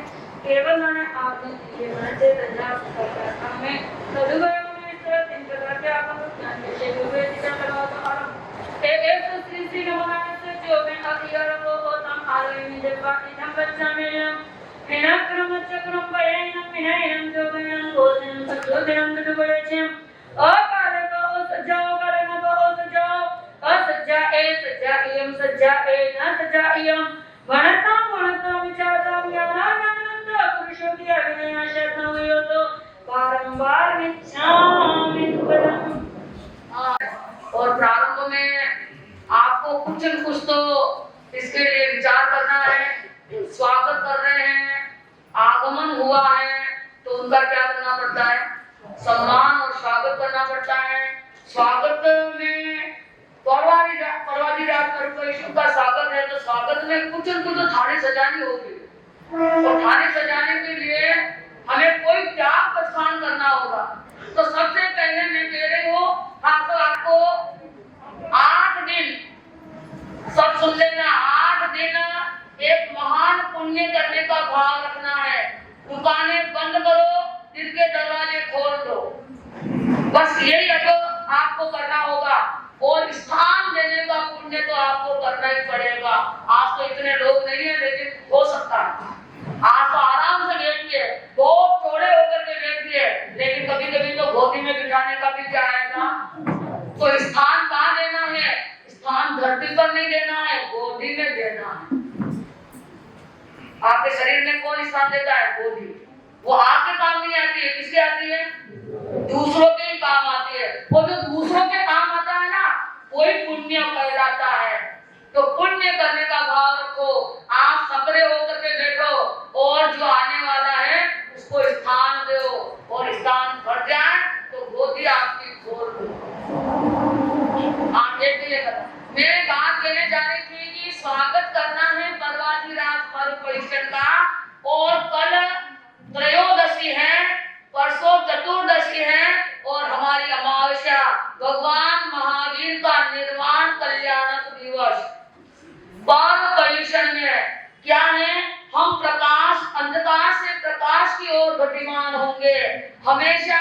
केवल नाने आप ये बनते पंजाब सरकार में सदुपयोग में इस तरह 3 प्रकार के आपको ज्ञान के हुए दिशा करवा तो और एक श्री के बनाने से जो में अधिकार को तम आलय में जब इधम बच्चा में हेना क्रम चक्रम बयन मिनयन जो बयन गोदन सत्योदन दुबळे छे अकाले तो सजाओ करे न तो सजाओ असज्जा ए सज्जा सज्जायं सज्जायेन सज्जायं वणतां वणतां विचारतां ज्ञानानन्द पुरुषोऽपि अविनाशतमयोतो बारंबार मिच्छामि दुक्कडम्। और प्रारंभ में आपको कुछ न कुछ तो इसके लिए विचार करना है। स्वागत कर रहे हैं, आगमन हुआ है तो उनका क्या करना पड़ता है? सम्मान और स्वागत करना पड़ता है। स्वागत में परवादी रात परमेश्वर का स्वागत है तो स्वागत में कुछ न कुछ तो थाली सजानी होगी और थाली सजाने के लिए हमें कोई त्याग प्रस्थान करना होगा। तो सबसे पहले मैं कह रही हूँ आपको 8 दिन, सब सुन लेना, 8 दिन एक महान पुण्य करने का भाव रखना है। दुकानें बंद करो, दिल के दरवाजे खोल दो, बस यही अब आपको करना होगा। और स्थान देने का पुण्य तो आपको करना ही पड़ेगा। आज तो इतने लोग नहीं है लेकिन हो सकता है। आज तो आराम से बैठिए, बहुत चौड़े होकर के बैठिए, लेकिन कभी कभी तो गोदी में बिठाने का भी क्या आएगा। तो स्थान कहाँ देना है? स्थान धरती पर नहीं देना है, गोदी में देना है। आपके शरीर में कौन स्थान देता है? गोदी। वो आपके काम नहीं आती है, किसके आती है? दूसरों के ही काम आती है। और जो दूसरों के काम आता है ना, वही पुण्य कहलाता है। तो पुण्य करने का भाव रखो, आप सकरे होकर के बैठो और जो आने वाला है उसको स्थान दो, और स्थान भर जाए तो गोदी आपकी खोल दो। आप एक मेरे बात कहने जा रही थी कि स्वागत करना है परवादी रात पर्व परिषद का, और कल त्रयोदशी है, परसों चतुर्दशी है और हमारी अमावस्या भगवान महावीर का निर्वाण कल्याणक दिवस। पर्व परिषद में क्या है? हम प्रकाश, अंधकार से प्रकाश की ओर गतिमान होंगे। हमेशा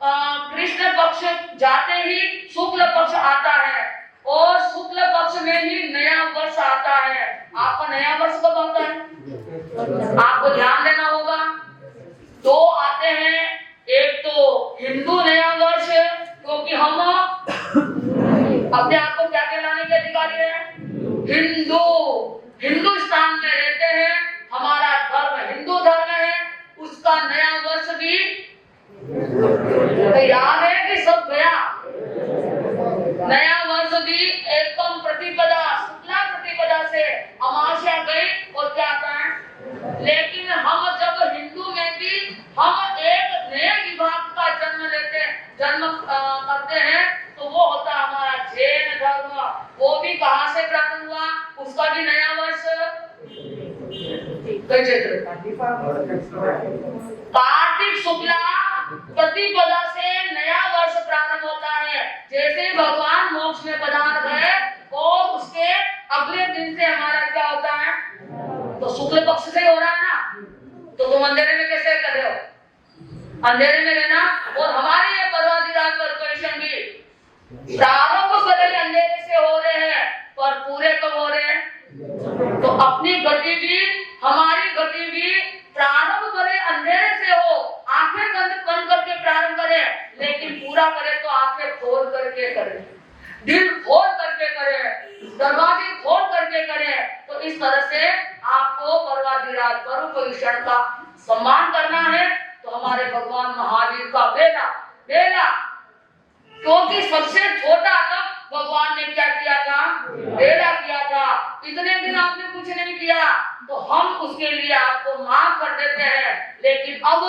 कृष्ण पक्ष जाते ही शुक्ल पक्ष आता है और शुक्ल पक्ष में ही नया वर्ष आता है। आपका नया वर्ष कब आता है? आपको ध्यान देना होगा। 2 आते हैं, एक तो हिंदू नया वर्ष, क्योंकि हम अपने आप को क्या कहलाने के अधिकारी हैं? हिंदू। हिंदुस्तान में रहते हैं, हमारा धर्म हिंदू धर्म है, उसका नया वर्ष भी तो याद है कि सब गया। नया वर्ष भी एकम प्रतिपदा, शुक्ला प्रतिपदा से अमावस्या गई और क्या आता है। लेकिन हम जब हिंदू में भी हम एक नए विभाग का जन्म करते हैं तो वो होता है हमारा जैन धर्म। वो भी कहाँ से प्रारंभ हुआ? उसका भी नया वर्ष कार्तिक शुक्ला प्रतिपदा से नया वर्ष प्रारंभ होता है। जैसे भगवान मोक्ष में पधार गए और उसके अगले दिन से हमारा क्या होता है? तो शुक्ल पक्ष से हो रहा है ना। तो तुम अंधेरे में कैसे कर रहे हो? अंधेरे में रहना। और हमारे ये परवादी रात कॉर्पोरेशन भी प्रारंभ भले अंधेरे से हो रहे हैं पर पूरे कब हो रहे हैं? तो अपनी गति भी, हमारी गति भी प्रारंभ भले अंधेरे से हो, आंखें बंद करके प्रारंभ करें, लेकिन पूरा करें तो आंखें खोल करके करें, दिल खोल करके करें, दरवाजे खोल करके करें। तो इस तरह से आपको परवादी रात पर्व परिषद का सम्मान करना है। तो हमारे भगवान महावीर का बेला, क्योंकि सबसे छोटा तब भगवान ने क्या किया था? बेला किया था। इतने दिन आपने कुछ नहीं किया तो हम उसके लिए आपको माफ कर देते हैं, लेकिन अब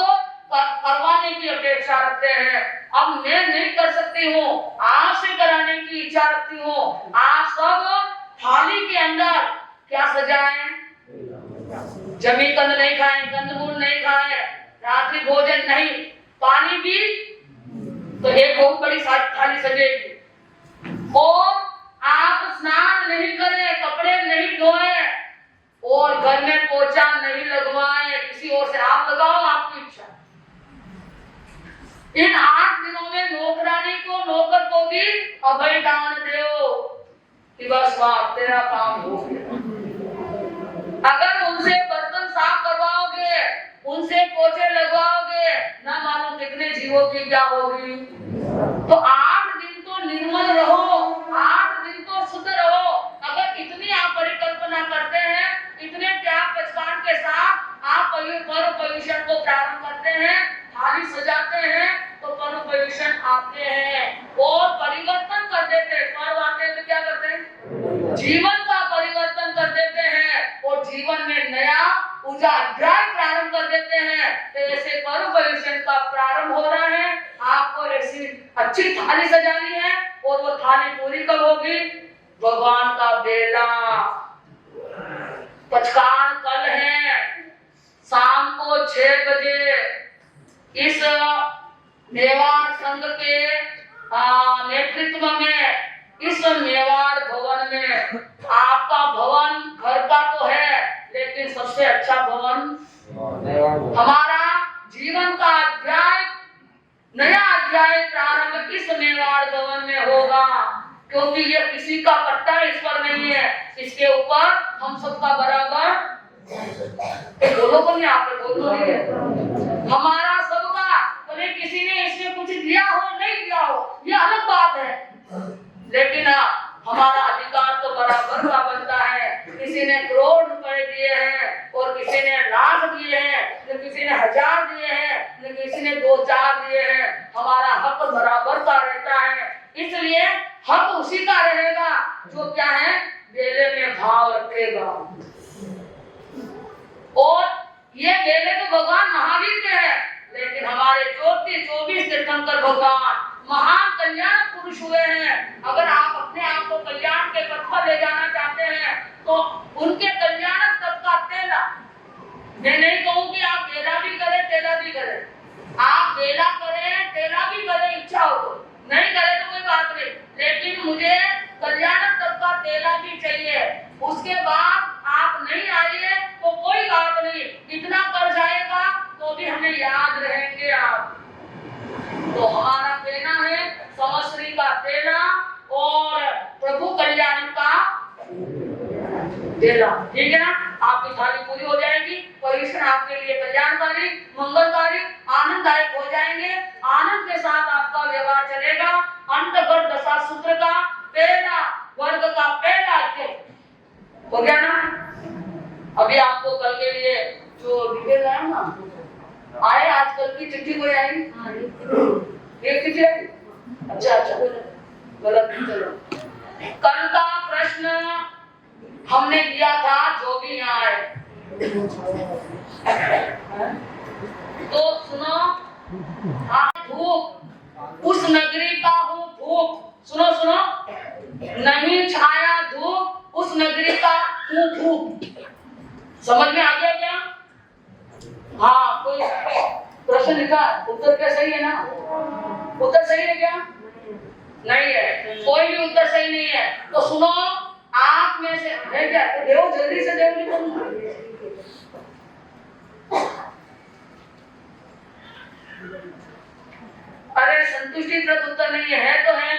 करवाने की अपेक्षा रखते हैं। अब मैं नहीं कर सकती हूँ, आपसे कराने की इच्छा रखती हूँ। आप सब थाली के अंदर क्या सजाएं? जमी कंद नहीं खाएं, कंदमूल नहीं खाएं, रात्रि भोजन नहीं, पानी भी तो एक बहुत बड़ी थाली सजेगी। और आप स्नान नहीं करें, कपड़े नहीं धोएं और घर में पोछा नहीं लगवाएं, किसी और से आप लगाओ, आपकी इच्छा। इन 8 दिनों में नौकरानी को, नौकर को भी अभय दान दो कि बस वाह तेरा काम हो गया। अगर उनसे बर्तन साफ करवाओगे, उनसे पोछे लगवाओगे, ना मालूम कितने जीवों की क्या होगी। तो 8 दिन तो निर्मल रहो, 8 दिन तो शुद्ध रहो। जीवन का परिवर्तन कर देते हैं और जीवन में नया पूजा अध्याय प्रारंभ कर देते हैं। तो ऐसे कर्म परिवर्तन का प्रारंभ हो रहा है। आपको ऐसी अच्छी थाली सजानी है और वो थाली पूरी कब होगी? भगवान का बेला पचकान कल है शाम को 6 बजे इस मेवाड़ संघ के नेतृत्व में इस मेवाड़ भवन में, आपका भवन घर का तो है लेकिन सबसे अच्छा भवन हमारा जीवन का अध्याय, नया अध्याय प्रारंभ इस मेवाड़ भवन में होगा। क्योंकि ये किसी का पट्टा इस पर नहीं है, इसके ऊपर हम सबका बराबर बोलो को नहीं, आप बोल तो नहीं है, हमारा सबका। भले किसी ने इसमें कुछ दिया हो नहीं दिया हो ये अलग बात है, लेकिन हमारा अधिकार तो बराबर का बनता है। किसी ने करोड़ रुपए दिए हैं और किसी ने लाख दिए हैं, तो किसी ने 1000 दिए हैं, तो किसी ने 2-4 दिए हैं। हमारा हक बराबर का रहता है, इसलिए हक उसी का रहेगा जो क्या है बेले में भाव रखेगा। और ये बेले तो भगवान महावीर के हैं, लेकिन हमारे 24 तीर्थंकर भगवान महान कल्याण पुरुष हुए हैं। अगर आप अपने आप को कल्याण के पथ पर ले जाना चाहते हैं तो उनके कल्याण तक का तेला, मैं नहीं कहूँ कि आप बेला भी करें तेला भी करें, आप बेला करें तेला भी करें, इच्छा हो तो, नहीं करे तो कोई बात नहीं, लेकिन मुझे कल्याण तक का तेला भी चाहिए। उसके बाद आप नहीं आइए तो कोई बात नहीं, इतना कर जाएगा तो भी हमें याद रहेंगे आप। तो हमारा कहना है समश्री का तेला और प्रभु कल्याण का तेला, ठीक है ना? आपकी थाली पूरी हो जाएगी, परिश्रम आपके लिए कल्याणकारी, मंगलकारी, आनंददायक हो जाएंगे। आनंद के साथ आपका व्यवहार चलेगा। अंतगत दशा सूत्र का पहला वर्ग का पहला अध्याय हो गया ना? अभी आपको कल के लिए जो डिटेल आया ना, आए आजकल की चिट्ठी कोई आई? एक चिट्ठी आई? अच्छा गलत नहीं, चलो। कल का प्रश्न हमने दिया था, जो भी यहाँ आए तो सुनो, धूप उस नगरी का हूँ धूप, सुनो सुनो, नहीं छाया धूप उस नगरी का हूँ धूप। समझ में आ गया क्या? हाँ, कोई प्रश्न लिखा, उत्तर क्या सही है ना? उत्तर सही है क्या? नहीं है, कोई भी उत्तर सही नहीं है। तो सुनो, आप में से है क्या? तो देव जल्दी से देव लिखो। अरे संतुष्टि प्रद उत्तर नहीं है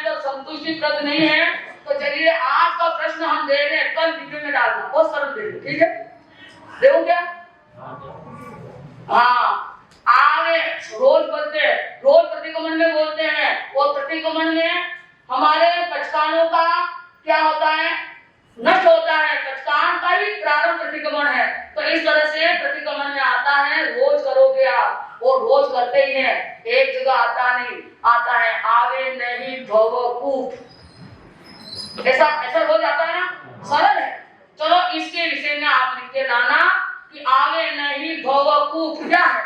तो संतुष्टि प्रद नहीं है तो चलिए आज का प्रश्न हम दे रहे हैं, कल वीडियो में डालना, बहुत सरल दे, ठीक है? देव क्या? हाँ, आगे रोज बोलते हैं, रोज प्रतिक्रमण में बोलते हैं, और प्रतिक्रमण में हमारे पचकानों का क्या होता है? नष्ट होता है। पचकान का ही प्रारंभ प्रतिक्रमण है। तो इस तरह से प्रतिक्रमण में आता है, रोज करोगे आप, और रोज करते ही हैं, एक जगह आता नहीं, आता है आवे नहीं भवकूप, ऐसा रोज आता है ना, सरल है। चलो इसके विषय में आप लिख के लाना कि आवे नहीं भवकूप क्या है।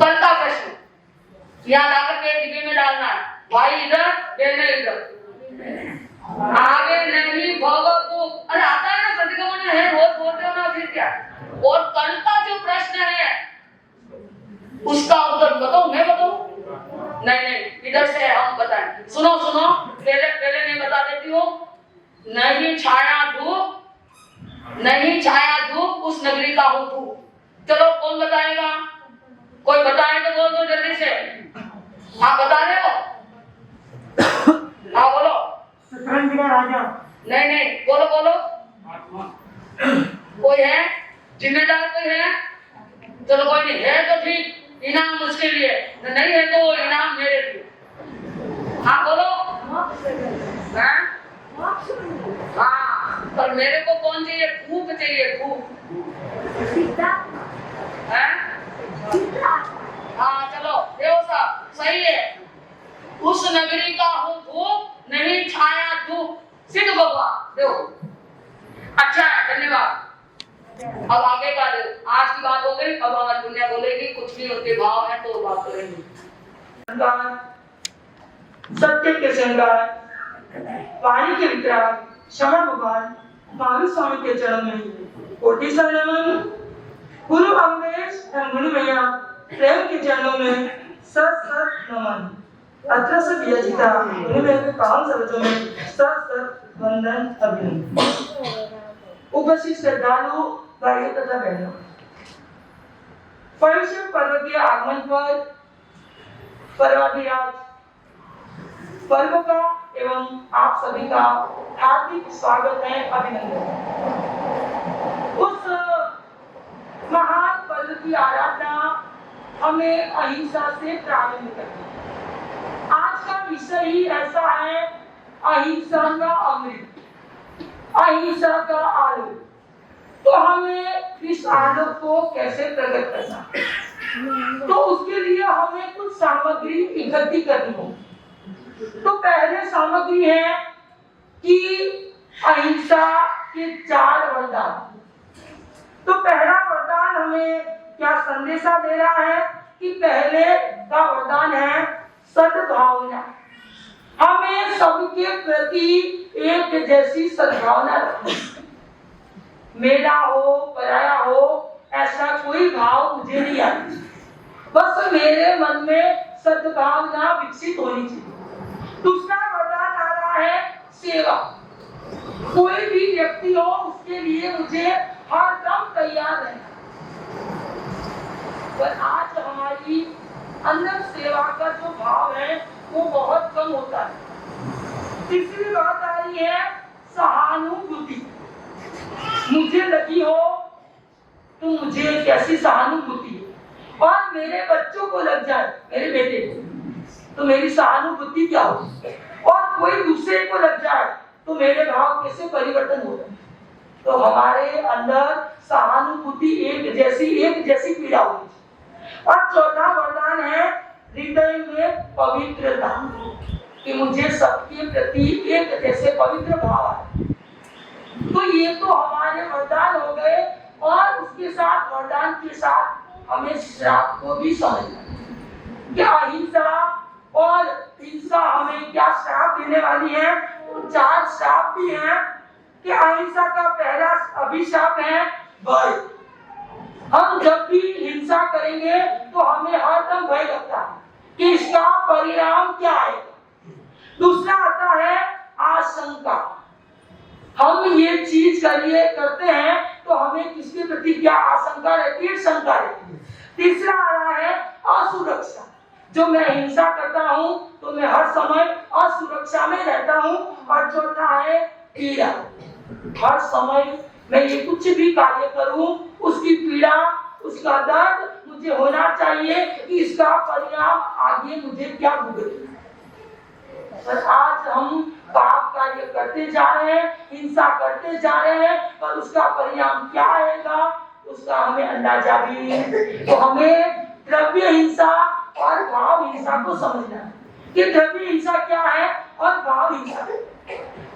कल का प्रश्न याद आकर के डिब्बे में डालना है, भाई इधर बहने इधर, आगे नहीं भवकूप। अरे आता है ना, प्रतिक्रमण में है, रोज बोलते हो ना, फिर क्या? और कल का जो प्रश्न है उसका उत्तर बताओ, मैं बताऊं? नहीं, इधर से हम बताएं। सुनो सुनो, पहले मैं बता देती हूँ। नहीं छाया धूप उस नगरी का हूँ धूप। चलो कौन बताएगा? कोई बताए तो बोल दो जल्दी से। आप बता रहे हो? हाँ बोलो। राजा। नहीं, बोलो। कोई है? जिम्मेदार कोई है? चलो कोई नहीं है तो ठीक, इनाम उसके लिए, नहीं है तो इनाम मेरे लिए। हाँ बोलो। हाँ, पर मेरे को कौन चाहिए? खूब चाहिए, खूब। हाँ चलो, देव साहब सही है। उस नगरी का हूँ धूप, नहीं छाया धूप। सिद्ध भगवान देखो। अच्छा है, धन्यवाद। अब आगे का दो, आज की बात हो गई, अब हमारी दुनिया बोलेगी, कुछ भी उनके भाव है तो बात करेंगे। सत्य के श्रृंगार, वाणी के वितराग, क्षमा भगवान महावीर स्वामी के चरण में कोटि नमन। गुरु अमरेश एवं गुरु मैया प्रेम के चरणों में सत सत नमन। अत्र से विजिता गुरु मैया के पावन शब्दों में सत सत वंदन अभिनंदन। उपस्थित श्रद्धालु भाइयों तथा बहनों, पवित्र पर्व के आगमन पर पर्वाधिराज पर्व का एवं आप सभी का हार्दिक स्वागत है, अभिनंदन। उस महान पर्व की आराधना हमें अहिंसा से प्रारंभ करनी है। आज का विषय ही ऐसा है, अहिंसा का अमृत, अहिंसा का आलोक। तो हमें इस आलोक को कैसे प्रकट करना, तो उसके लिए हमें कुछ सामग्री इकट्ठी करनी होगी। तो पहले सामग्री है कि अहिंसा के 4 वरदान। तो पहला वरदान हमें क्या संदेशा दे रहा है कि पहले का वरदान है सद्भावना। हमें सबके प्रति एक जैसी सद्भावना रखनी। मेरा हो पराया हो ऐसा कोई भाव मुझे नहीं आता, बस मेरे मन में सद्भावना विकसित होनी चाहिए। दूसरा वरदान आ रहा है सेवा। कोई भी व्यक्ति हो उसके लिए मुझे हर दम तैयार रहना। पर आज हमारी अंदर सेवा का जो भाव है वो बहुत कम होता है। तीसरी बात आ रही है सहानुभूति। मुझे लगी हो तो मुझे कैसी सहानुभूति है, और मेरे बच्चों को लग जाए, मेरे बेटे को, तो मेरी सहानुभूति क्या होगी, और कोई दूसरे को लग जाए तो मेरे भाव कैसे परिवर्तन होगा। तो हमारे अंदर सहानुभूति एक जैसी पीड़ा होगी। और चौथा वरदान है हृदय में पवित्रता, कि मुझे सबके प्रति एक जैसे पवित्र भाव आए। तो ये तो हमारे वरदान हो गए, और उसके साथ वरदान के साथ हमें श्राप को भी समझना कि अहिंसा और हिंसा हमें क्या श्राप देने वाली है। तो 4 श्राप भी हैं कि अहिंसा का पहला अभिशाप है भय। हम जब भी हिंसा करेंगे तो हमें हरदम भय लगता है कि इसका परिणाम क्या आएगा। दूसरा आता है आशंका। हम ये चीज करते हैं तो हमें किसके प्रति क्या आशंका रहती है, शंका रहती है। तीसरा आ रहा है असुरक्षा। जो मैं हिंसा करता हूँ तो मैं हर समय असुरक्षा में रहता हूँ। और चौथा है पीड़ा। हर समय मैं ये कुछ भी कार्य करूँ उसकी पीड़ा, उसका दर्द मुझे होना चाहिए कि इसका परिणाम आगे मुझे क्या भुगतना। पर आज हम पाप कार्य करते जा रहे हैं, हिंसा करते जा रहे हैं, पर उसका परिणाम क्या आएगा उसका हमें अंदाजा भी नहीं। तो हमें द्रव्य हिंसा और भाव हिंसा को समझना है कि द्रव्य हिंसा क्या है और भाव हिंसा।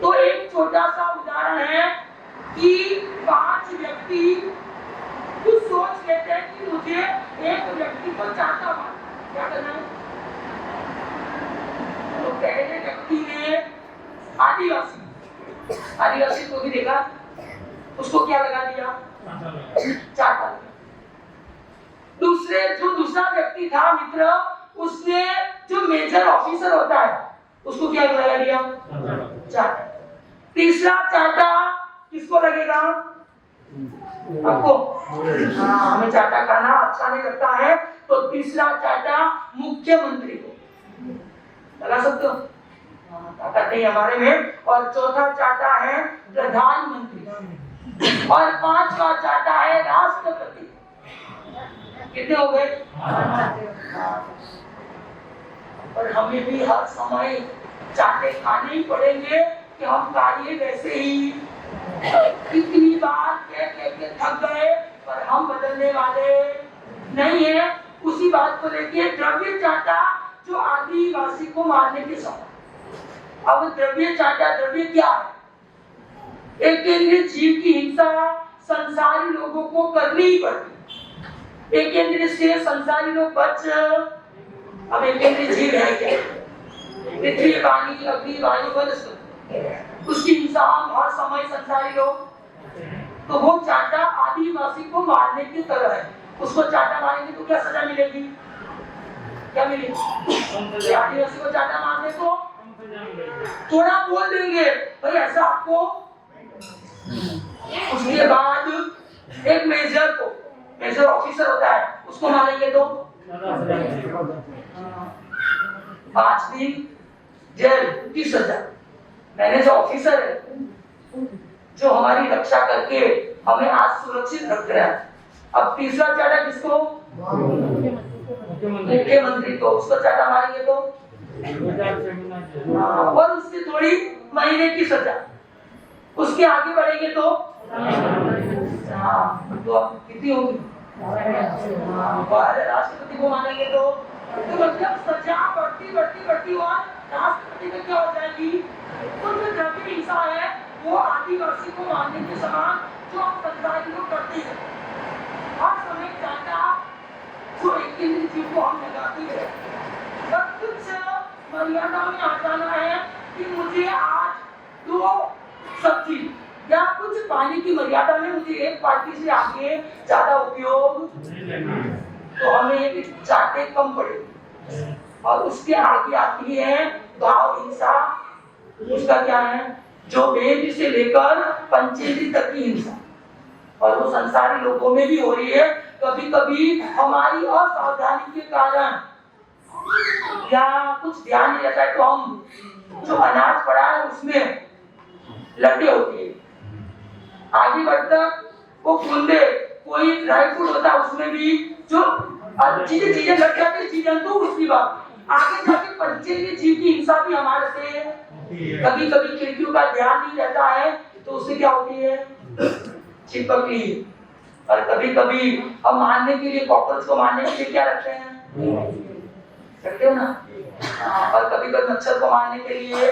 तो एक छोटा सा उदाहरण है कि 5 व्यक्ति कुछ सोच लेते हैं कि मुझे एक व्यक्ति को चाहता मारना, क्या करना है। तो पहले व्यक्ति ने आदिवासी को भी देखा, उसको क्या लगा दिया, चाटा। दूसरा व्यक्ति था मित्र, उसने जो मेजर ऑफिसर होता है उसको क्या लगा दिया, चाटा। तीसरा चाटा किसको लगेगा, आपको। हमें चाटा खाना अच्छा नहीं लगता है, तो तीसरा चाटा मुख्यमंत्री को लगा सकते हो, ताकत नहीं हमारे में। और चौथा चाटा है प्रधानमंत्री, और 5वां चाटा है राष्ट्रपति। कितने हो गए। और हमें भी हर समय चाटे खाने ही पड़ेंगे कि हम कार्य वैसे ही कितनी बार कह के थक गए, पर हम बदलने वाले नहीं है। उसी बात को लेके द्रव्य चाटा जो आदिवासी को मारने के समान। अब द्रव्य चाटा, द्रव्य क्या है, एक केंद्रीय जीव की हिंसा संसारी लोगों को करनी ही पड़ती। एक केंद्रीय से संसारी लोग बच, अब एक केंद्रीय जीव है क्या? पृथ्वी, पानी, अग्नि, वायु, वनस्पति, उसकी हिंसा हम हर समय संसारी लोग, तो वो चाटा आदिवासी को मारने की तरह है। उसको चाटा मारेंगे तो क्या सजा मिलेगी? क्या मिलेगी? आदिवासी को चाटा मारने को थोड़ा बोल देंगे भाई ऐसा आपको। उसके बाद एक मेजर को, मेजर ऑफिसर होता है, उसको मारेंगे तो 5 दिन जेल की सजा। मैंने जो ऑफिसर है जो हमारी रक्षा करके हमें आज सुरक्षित रख रहा है। अब तीसरा चाटा किसको? मुख्यमंत्री को, उसको चाटा मारेंगे तो और उससे थोड़ी महीने की सजा। उसके आगे बढ़ेंगे तो तो कितनी होगी? राष्ट्रपति को मानेंगे तो मतलब सजा बढ़ती बढ़ती बढ़ती और राष्ट्रपति में क्या हो जाएगी? तो जो द्रव्य हिंसा है वो आदिवासी को मारने के समान जो हम संसारी लोग करते हैं। हर समय चाटा जो एक केंद्रीय जीव को हम लगाते हैं, सब कुछ मर्यादा में आ जाना है कि मुझे आज 2 सब्जी या कुछ पानी की मर्यादा में मुझे एक पार्टी से आगे ज्यादा उपयोग, तो हमें एक चाटे कम पड़ेगी। और उसके आगे आती है भाव हिंसा। उसका क्या है? जो वेद से लेकर पंचेंद्रिय तक की हिंसा, और वो संसारी लोगों में भी हो रही है। कभी कभी हमारी असावधानी के कारण या कुछ ध्यान नहीं रहता है तो हम जो अनाज पड़ा है उसमें लटे होती है। आगे बढ़कर वो फूंदे, कोई ड्राई फ्रूट होता है उसमें भी जो चीजें लग जाती है, चीजें तो उसकी बात। आगे जाके पंचेंद्रिय जीव की हिंसा भी हमारे से कभी कभी खिड़कियों का ध्यान नहीं रहता है तो उससे क्या होती है? चिपकती है। और कभी कभी हम मारने के लिए, कॉकरोच को मारने के लिए क्या रखते हैं? रखते हो ना? और कभी कभी मच्छर को मारने के लिए,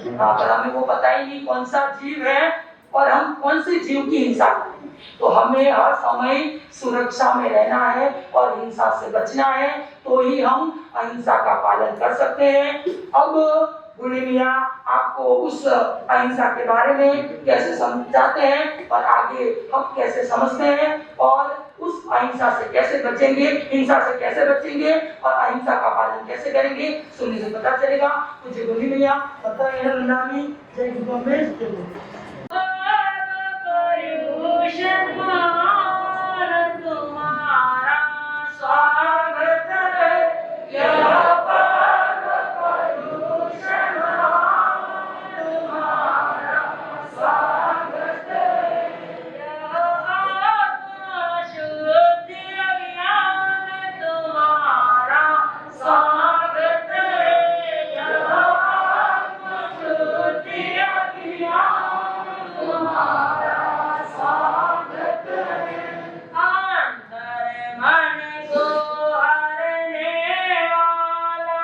पर हमें वो पता ही नहीं कौन सा जीव है और हम कौन से जीव की हिंसा करें। तो हमें हर समय सुरक्षा में रहना है और हिंसा से बचना है, तो ही हम अहिंसा का पालन कर सकते हैं। अब गुरु मियां आपको उस अहिंसा के बारे में कैसे समझाते हैं और आगे हम कैसे समझते हैं और उस अहिंसा से कैसे बचेंगे, हिंसा से कैसे बचेंगे और अहिंसा का पालन कैसे करेंगे, सुनने से पता चलेगा। मुझे गुरु मियां पता है नामी जय गुरु में तुम्हारा स्वागत है, यह पाद परुषण तुम्हारा स्वागत है, यह आत्मशुद्धि अभियान तुम्हारा स्वागत है, यह आत्मशुद्धि अभियान तुम्हारा स्वागत है। अंतर मन को हरने वाला,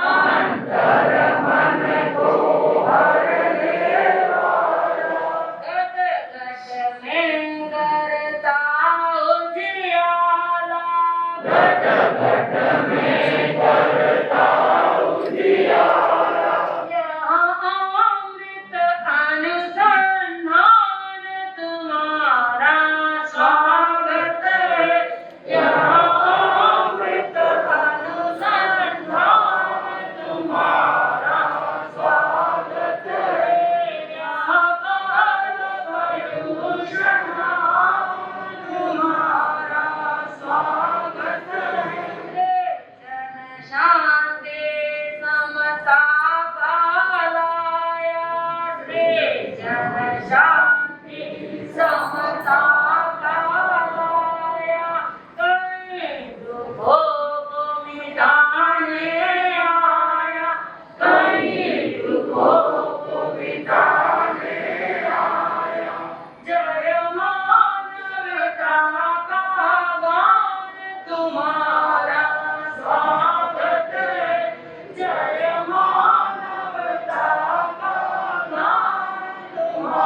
अंतर मन को हरने वाला, घट घट में करता उजियाला, घट घट में करता उजियाला, यहाँ अमृत अनुसंधान तुम्हारा स्वागत है, यहाँ अमृत अनुसंधान तुम्हारा स्वागत है, यहाँ पाद परुषण तुम्हारा स्वागत है। जन शांति समता का लाया, जन शांति समता का लाया, कई दुखों को मिटाने आया, कई दुखों को मिटाने आया, जय मानवता का गान तुम्हारा स्वागत है, जय मानवता का गान तुम्हारा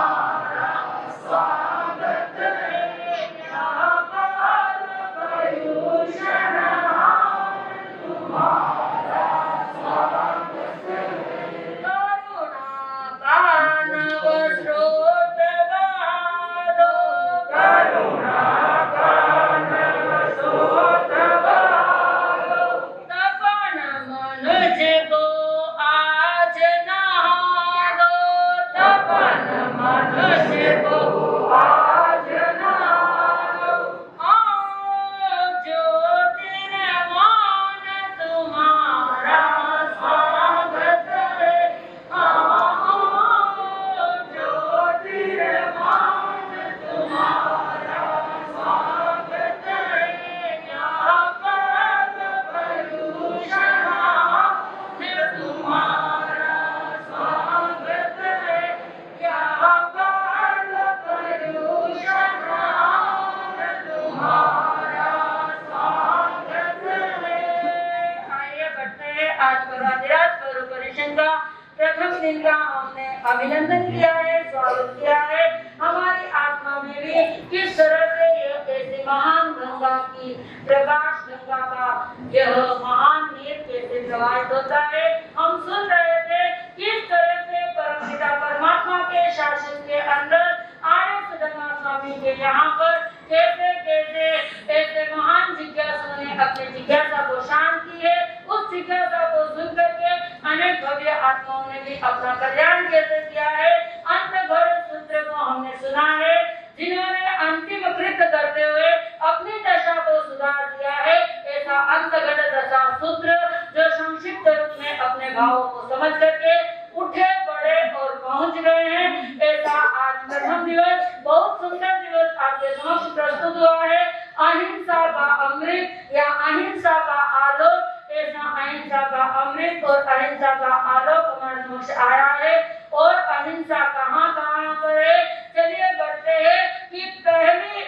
अभिनंदन किया है, स्वागत किया है। हमारी आत्मा में भी किस तरह से यह ऐसे महान गंगा की प्रकाश गंगा का यह महान नीर कैसे प्रवाहित होता है। हम सुन रहे थे किस तरह से परमपिता परमात्मा के शासन के अंदर आर्य सदमा स्वामी के यहाँ पर कैसे कैसे ऐसे महान जिज्ञासुओं ने अपने जिज्ञासा को शांत की है। उस जिज्ञासा को सुन करके अनेक भव्य आत्माओं ने भी अपना कल्याण कैसे किया है। अंत भर सूत्र को हमने सुना है, जिन्होंने अंतिम कृत्य करते हुए अपनी दशा को सुधार दिया है। ऐसा अंतगत दशा सूत्र जो संक्षिप्त रूप में अपने भावों को समझ करके उठे पड़े और पहुंच गए हैं। ऐसा आज प्रथम दिवस बहुत सुंदर दिवस आपके समक्ष प्रस्तुत हुआ है। अहिंसा का अमृत या अहिंसा का आलोक, ऐसा अहिंसा का अमृत और अहिंसा का आलोक हमारे समक्ष आया है। और अहिंसा कहाँ कहाँ पर है, चलिए बढ़ते हैं कि पहली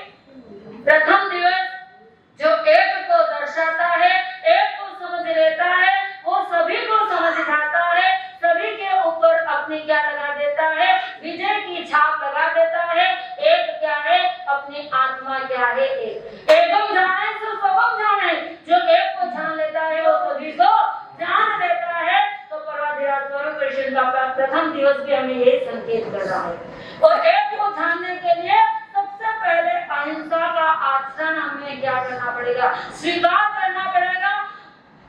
प्रथम दिवस जो एक को दर्शाता है, एक को समझ लेता है, वो सभी को समझ खाता है, सभी के ऊपर अपनी क्या लगा देता है, विजय की छाप लगा देता है। एक क्या है, अपनी आत्मा क्या है, एकम जाने सो सबम जाने। जो एक को जान लेता है वो सभी को जान लेता है। तो परमाधिराज स्वरूप कृष्ण का प्रथम दिवस भी हमें यही संकेत कर रहा है। और एक को जानने के लिए सबसे पहले अहिंसा का आचरण हमें क्या करना पड़ेगा, स्वीकार करना पड़ेगा।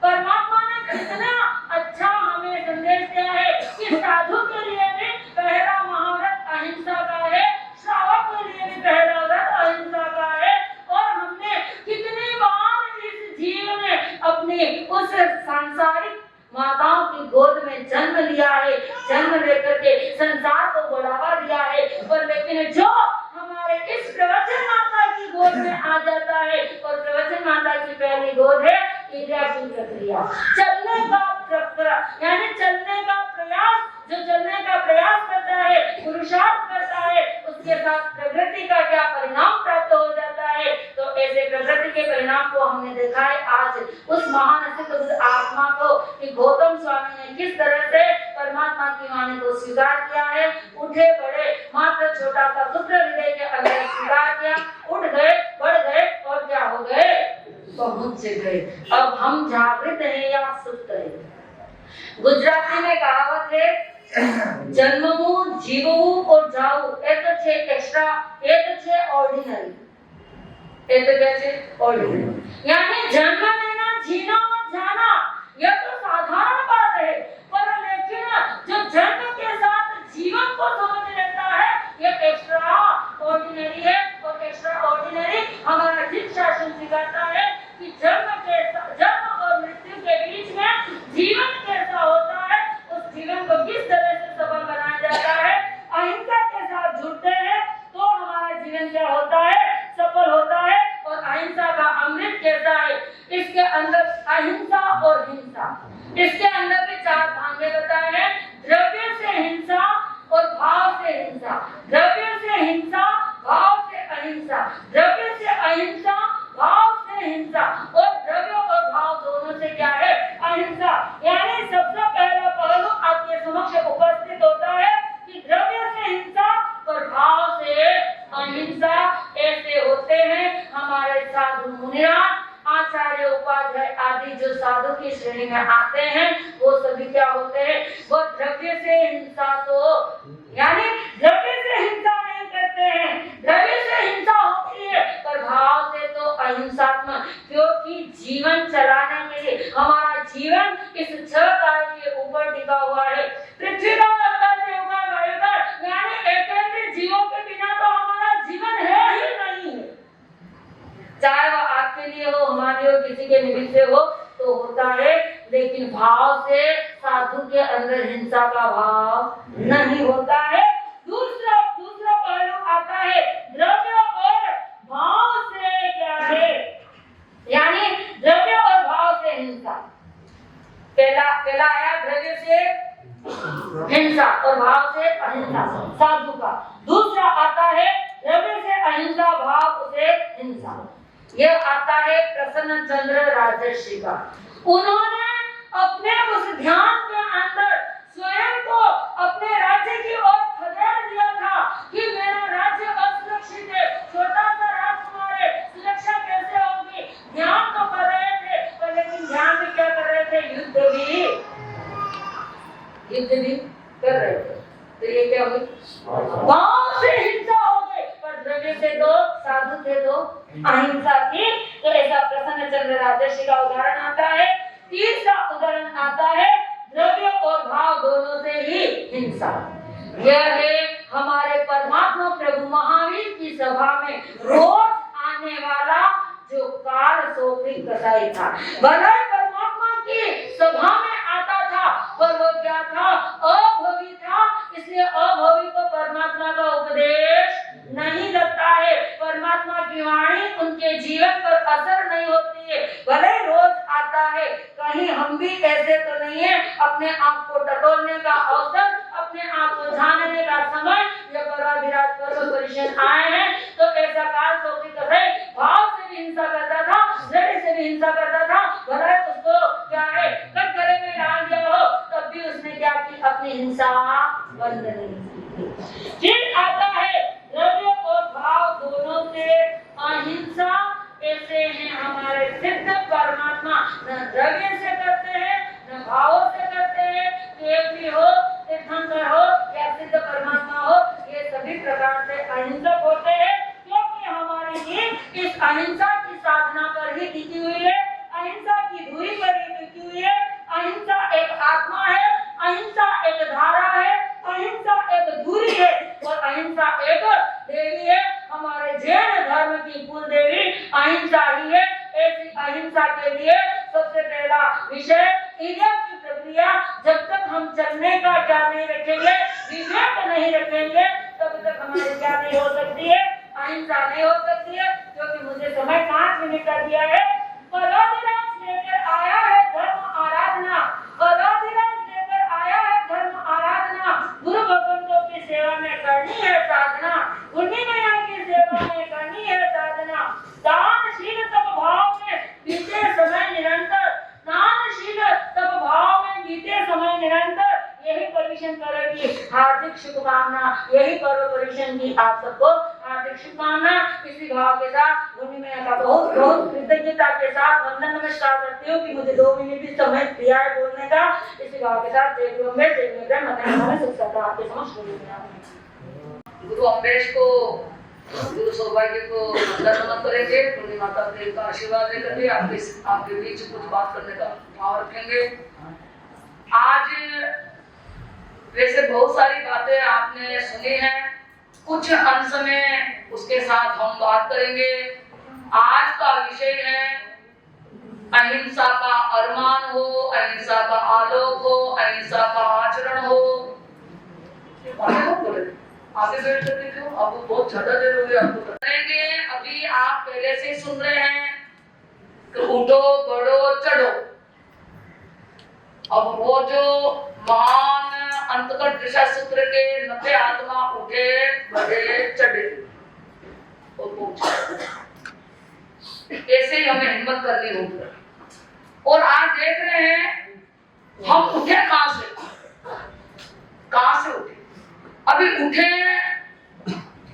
परमात्मा ने कितना अच्छा हमें संदेश दिया है कि साधु के लिए भी पहला महाव्रत अहिंसा का है, श्रावक के लिए भी पहला व्रत अहिंसा का है। और हमने कितनी बार इस जीव ने अपनी उस सांसारिक माताओं की गोद में जन्म लिया है, जन्म लेकर के संसार को बढ़ावा दिया है। पर लेकिन जो हमारे इस प्रवचन माता की गोद में आ जाता है, और प्रवचन माता की पहली गोद है क्रिया की प्रक्रिया, चलने का प्रक्रिया, यानी चलने का प्रयास। जो चलने का प्रयास करता है, पुरुषार्थ करता है, उसके साथ प्रकृति का क्या परिणाम प्राप्त हो जाता है। तो ऐसे प्रकृति के परिणाम को हमने देखा है आज उस महान सिद्ध आत्मा को कि गौतम स्वामी ने किस तरह से परमात्मा की वाणी को स्वीकार किया है। उठे बड़े, मात्र छोटा सा सूत्र हृदय के अंदर स्वीकार किया, उठ गए, बढ़ गए और क्या हो गए, पहुंच गए। अब हम जागृत हैं या सुप्त हैं। गुजराती में कहावत है, जन्मવું જીવવું और જાવું એ તો છે એક્સ્ટ્રા, એ તો છે ઓર્ડિનરી, એ તો क्या છે ऑर्डिनरी। यानी जन्म लेना, जीना और जाना यह तो साधारण बात है, पर लेकिन जो जन्म के साथ जीवन को समझ लेता है यह एक्स्ट्रा ऑर्डिनरी है। और एक्स्ट्रा ऑर्डिनरी हमारा जीव शासन सिखाता है कि जन्म और मृत्यु के बीच में जीवन कैसा होता है, उस जीवन को किस तरह से सफल बनाया जाता है। अहिंसा के साथ जुड़ते हैं तो हमारा जीवन क्या होता है, सफल होता है। और अहिंसा का अमृत कैसा है, इसके अंदर अहिंसा और हिंसा, इसके अंदर भी चार भांगे बताए हैं। द्रव्य से हिंसा और भाव से हिंसा, द्रव्य से हिंसा, भाव से अहिंसा, द्रव्य से अहिंसा, भाव से हिंसा। और द्रव्य और भाव दोनों से क्या है, अहिंसा। यानी सबसे पहला पहलू आपके समक्ष उपस्थित होता है कि द्रव्य से हिंसा और भाव से अहिंसा ऐसे होते हैं। हमारे साधु मुनिराज, आचार्य, उपाध्याय आदि जो साधु की श्रेणी में आते हैं वो सभी क्या होते हैं, वो द्रव्य से हिंसा, तो यानी द्रव्य से हिंसा नहीं करते हैं, द्रव्य से हिंसा होती है पर भाव से तो अहिंसात्मक। क्योंकि जीवन चलाने के लिए हमारा जीवन इस छह काय के ऊपर टिका हुआ है, पृथ्वी का, आकाश का, वायु का, यानी एक जीवों के बिना तो हमारा जीवन है ही नहीं। चाहे वो आपके लिए हो, हमारे हो, किसी के निमित्त से हो तो होता है, लेकिन भाव से साधु के अंदर हिंसा का भाव नहीं होता है। दूसरा पहलू आता है द्रव्य और भाव से क्या है, यानी द्रव्य और भाव से हिंसा। पहला आया द्रव्य से हिंसा और भाव से अहिंसा साधु का। दूसरा आता है द्रव्य से अहिंसा, भाव से हिंसा। यह आता है प्रसन्न चंद्र राजर्षि का। उन्होंने अपने उस ध्यान के अंदर स्वयं को अपने राज्य की ओर क्या हुई? भाव से हिंसा हो गई, पर द्रव्य से तो साधु थे तो अहिंसा थी। तो ऐसा प्रसन्न चंद्र राजर्षि का उदाहरण आता है। तीसरा उदाहरण आता है द्रव्य और भाव दोनों से ही हिंसा। यह है हमारे परमात्मा प्रभु महावीर की सभा में रोज आने वाला जो काल सोफिक कसाई था। भला परमात्मा की सभा में आता था, पर वो क्या था? अभवी था। इसलिए अभवी को परमात्मा का उपदेश नहीं लगता है, परमात्मा की वाणी उनके जीवन पर असर नहीं होती है। भले रोज आता है, कहीं हम भी ऐसे तो नहीं है अपने आप को टटोलने का अवसर, अपने आप को जानने का समय जब पराधिराज पर्व परिषद आए हैं, तो ऐसा काल सोफिक कसाई भाव से भी हिंसा करता था, द्रव्य से भी हिंसा करता था। भला उसको क्या है कटघरे में डाल दिया हो, तब भी उसने क्या की? अपनी हिंसा बंद नहीं की। फिर आता है द्रव्य और भाव दोनों से अहिंसा। ऐसे हैं हमारे सिद्ध परमात्मा, न द्रव्य से करते हैं न भावों से करते हैं। देव भी हो, तीर्थंकर हो या सिद्ध परमात्मा हो, ये सभी प्रकार से अहिंसक होते हैं, क्योंकि हमारी नींव इस अहिंसा की साधना पर ही टिकी हुई है, अहिंसा की धुरी पर ही टिकी हुई है। अहिंसा एक आत्मा है, अहिंसा एक धारा है, अहिंसा एक धुरी है और अहिंसा एक देवी है। हमारे जैन धर्म की कुल देवी अहिंसा ही है। ऐसी अहिंसा के लिए सबसे पहला विषय इज्जत की प्रक्रिया। जब तक हम चलने का क्या नहीं रखेंगे, विवेक नहीं रखेंगे, तब तक हमारी क्या नहीं हो सकती है? अहिंसा नहीं हो सकती है। क्योंकि मुझे समय 5 मिनट का दिया है। पदाधिराज लेकर आया है धर्म आराधना, पदाधिराज लेकर आया है धर्म आराधना। गुरु भगवंतों की सेवा में करनी है साधना, उन्हीं मैया की सेवा में करनी है साधना। दानशील तप भाव में बीते समय निरंतर, दानशील तप भाव में बीते समय निरंतर, यही परमिशन करेगी। हार्दिक शुभकामना, यही पर्व परिशन की आप सबको हार्दिक शुभकामना। इसी भाव के साथ भूमि में का बहुत बहुत कृतज्ञता के साथ वंदन नमस्कार करती हूँ कि मुझे 2 मिनट भी समय दिया है बोलने का। इसी भाव के साथ जय गुरु अम्बेश, जय गुरु ग्रह मत सुख सदा आपके समक्ष गुरु अम्बेश को, गुरु सौभाग्य को वंदन नमन करेंगे। पूर्णी माता प्रेम का आशीर्वाद लेकर के आपके बीच कुछ बात करने का भाव रखेंगे। आज वैसे बहुत सारी बातें आपने सुनी हैं, कुछ अंश में उसके साथ हम बात करेंगे। आज का विषय है अहिंसा का अरमान हो, अहिंसा का आलोक हो, अहिंसा का आचरण हो। आगे बैठ सकते क्यों? आपको बहुत ज्यादा देर हो गई, आपको करेंगे। अभी आप पहले से सुन रहे हैं कि उठो बढ़ो चढ़ो। अब वो जो महान अंतकट दिशा सूत्र के 90 आत्मा उठे बढ़े चढ़े और पहुंचे, ऐसे ही हमें हिम्मत करनी होगी। और आज देख रहे हैं हम उठे कहां से उठे? अभी उठे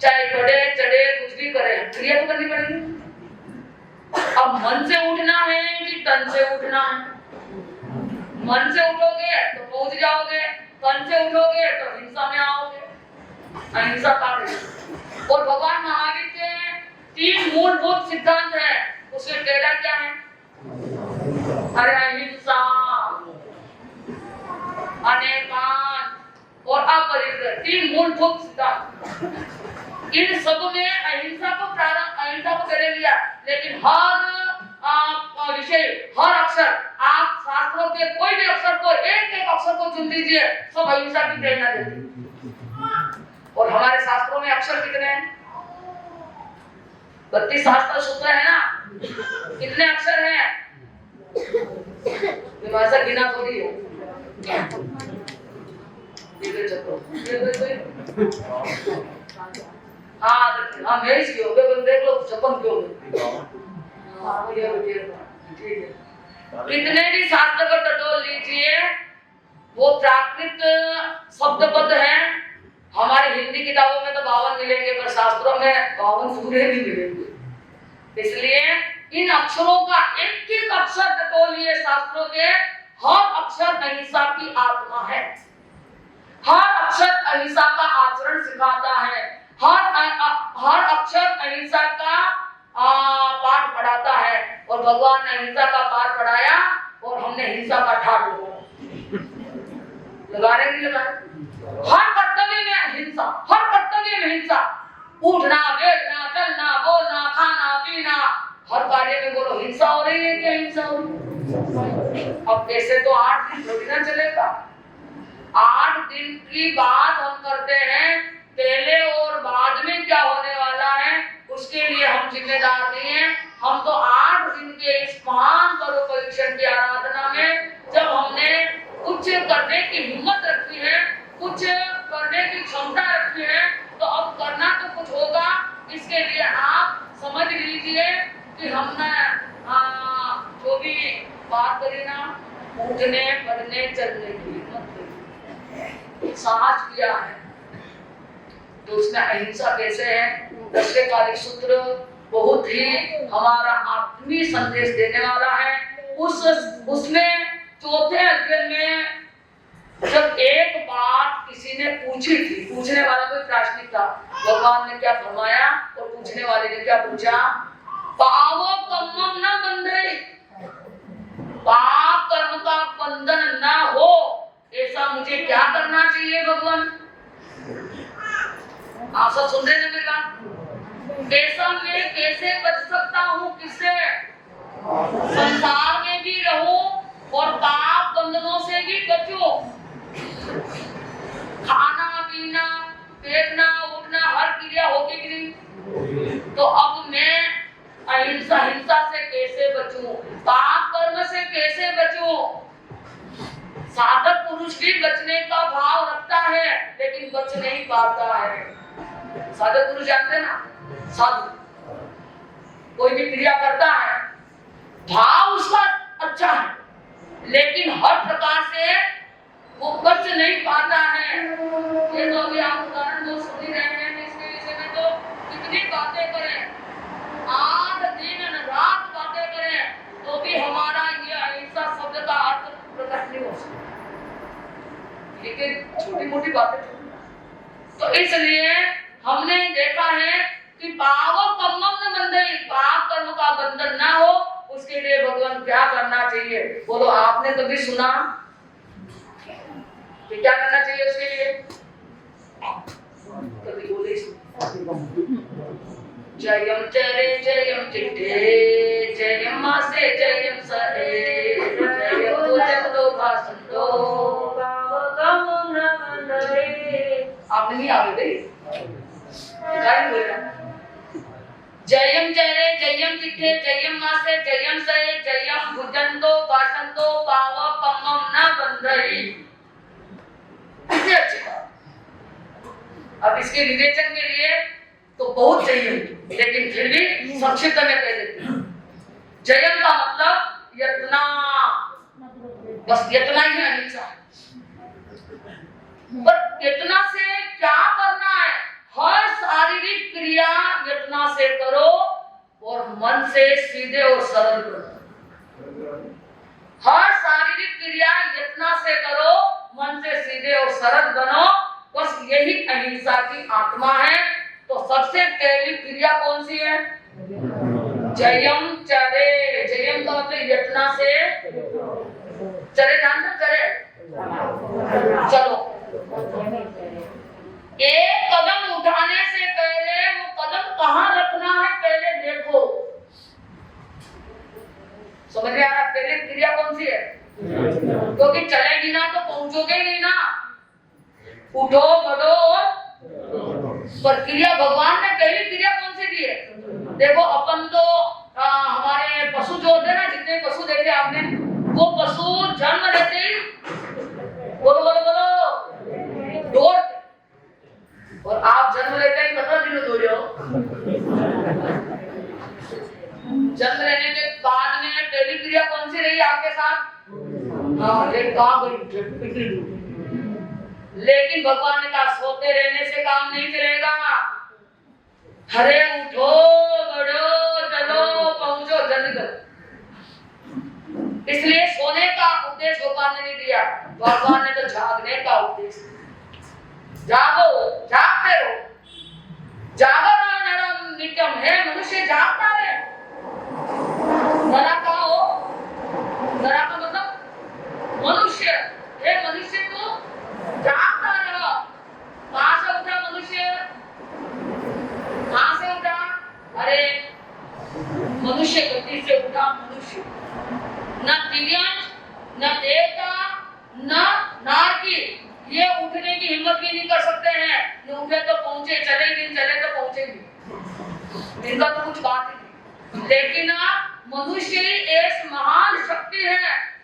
चाहे बढ़े चढ़े कुछ भी करें, क्रिया तो करनी पड़ेगी। अब मन से उठना है कि तन से उठना है? मन से उठोगे तो पहुंच जाओगे, तन से उठोगे तो हिंसा में आओगे, अहिंसा का। और भगवान महावीर के 3 मूलभूत सिद्धांत है, उसके टेढ़ा क्या है? अरे अहिंसा, अनेकान और अपरिग्रह, 3 मूलभूत सिद्धांत। इन सब में अहिंसा को पहले लिया, लेकिन हर विषय, हर अक्षर, आप शास्त्रों के कोई भी अक्षर को, एक अक्षर को चुन लीजिए, सब अहिंसा की प्रेरणा देती। और हमारे शास्त्रों में अक्षर कितने हैं? 32 शास्त्र सूत्र है ना, कितने अक्षर हैं? भाषा गिना थोड़ी हो। हाँ मेरी सी हो गए, देख लो 56 क्यों कितने भी शास्त्र को टटोल लीजिए, वो प्राकृत शब्दबद्ध है। हमारी हिंदी किताबों में तो 52 मिलेंगे, पर शास्त्रों में 52 पूरे नहीं मिलेंगे। इसलिए इन अक्षरों का एक अक्षर टटोलिए, शास्त्रों के हर अक्षर अहिंसा की आत्मा है। हर अक्षर अहिंसा का आचरण सिखाता है, हर अक्षर अहिंसा का पाठ पढ़ाता है। और भगवान ने अहिंसा का पाठ पढ़ाया और हमने हिंसा का ठाट लगा रहे नहीं लगा रहे। हर कर्तव्य में हिंसा, हर कर्तव्य में हिंसा, उठना बैठना चलना बोलना खाना पीना, हर कार्य में बोलो हिंसा हो रही है, क्या हिंसा हो रही है? अब कैसे तो 8 दिन थोड़ी ना चलेगा। 8 दिन की बात हम करते हैं, पहले और बाद में क्या होने वाला है उसके लिए हम जिम्मेदार नहीं है। हम तो 8 दिन के इस महान पर्व परीक्षण की आराधना में जब हमने कुछ करने की हिम्मत रखी है, कुछ करने की क्षमता रखी है, तो अब करना तो कुछ होगा। इसके लिए आप समझ लीजिए कि हमने जो भी बात करी ना, उठने पढ़ने चलने की हिम्मत साहस किया है, तो उसमें अहिंसा कैसे है। 10वें कालिक सूत्र बहुत ही हमारा आत्मीय संदेश देने वाला है। उसमें 4थे अध्याय में जब एक बात किसी ने पूछी थी, पूछने वाला कोई प्राश्निक था, भगवान ने क्या फरमाया और पूछने वाले ने क्या पूछा, पावो कम्मम न बंधे, पाप कर्म का बंधन न हो, ऐसा मुझे क्या करना चाहिए भगवान? आप सब सुन रहे हैं मेरी बात? ऐसा मैं कैसे बच सकता हूँ, किससे? संसार में भी रहूं और पाप बंधनों से भी बचूं। खाना पीना बैठना उठना हर क्रिया होगी कि नहीं? तो अब मैं हिंसा से कैसे बचूं, पाप कर्म से कैसे बचूं? साधक पुरुष भी बचने का भाव रखता है लेकिन बच नहीं पाता है। साधक पुरुष जानते हैं ना, साधु कोई भी क्रिया करता है, भाव उसका अच्छा है लेकिन हर प्रकार से वो बच नहीं पाता है। ये तो अभी आप उदाहरण दो सुन ही रहे हैं, इसके विषय में तो कितनी बातें करें, 8 दिन रात बातें करें, तो भी हमारा ये अहिंसा शब्द का अर्थ प्रकट नहीं हो सकता। लेकिन छोटी मोटी बातें, तो इसलिए हमने देखा है कि पावो कम्मम न बंधे, पाप कर्म का बंधन ना हो, उसके लिए भगवान क्या करना चाहिए? बोलो, आपने कभी सुना कि क्या करना चाहिए उसके लिए? कभी बोले जयम चरे जयम चिट्ठे जयम मासे जयम सरे जयम पूजतो भासंतो पावकम न बंधे। आपने नहीं आगे गई क्या बोल रहा? जयम चरे जयम चिट्ठे जयम मासे जयम सरे जयम भुजंतो भासंतो पावकम न बंधे। कितने अच्छे बात। अब इसके विवेचन के लिए तो बहुत चाहिए, लेकिन फिर भी संक्षिप्त में कह देते हैं। जयम का मतलब यत्ना, बस यत्ना ही अहिंसा है। पर यत्ना से क्या करना है? हर शारीरिक क्रिया यत्ना से करो और मन से सीधे और सरल करो। हर शारीरिक क्रिया यत्ना से करो, मन से सीधे और सरल बनो, बस यही अहिंसा की आत्मा है। तो सबसे पहली क्रिया कौन सी है? जयम चरे। जयम का मतलब यत्ना से, चरे जानते? चरे चलो, एक कदम उठाने से पहले वो कदम कहाँ रखना है पहले देखो। समझ में आ रहा? पहले क्रिया कौन सी है? क्योंकि चलेगी ना तो पहुंचोगे नहीं ना। उठो बढ़ो, पर क्रिया भगवान ने पहली क्रिया कौन सी दी है? देखो, अपन तो हमारे पशु जो होते हैं ना, जितने पशु देखे आपने, वो पशु जन्म लेते ही बोलो बोलो बोलो दौड़ते, और आप जन्म लेते ही 15 दिन दौड़े हो। जन्म लेने के बाद में पहली क्रिया कौन सी रही आपके साथ? लेकिन भगवान ने कहा सोते रहने से काम नहीं चलेगा। हरे उठो बढ़ो चलो पहुंचो जल्दी करो। इसलिए सोने का उपदेश भगवान ने नहीं दिया, भगवान ने तो जागने का उपदेश। जागो, जागते रहो। जागरण नरम नित्यम है, मनुष्य जागता है। नरा का हो, नरा का मतलब मनुष्य। हे मनुष्य तो जागता रहो। कहां से उठा मनुष्य? कहां से उठा? अरे मनुष्य गति से उठा मनुष्य। न दिव्यांश, न देवता, न नारकी, ये उठने की हिम्मत भी नहीं कर सकते हैं। न उठे तो पहुंचे, चले नहीं चले तो पहुंचेंगे, इनका तो कुछ बात ही नहीं। लेकिन मनुष्य ही एक महान शक्ति है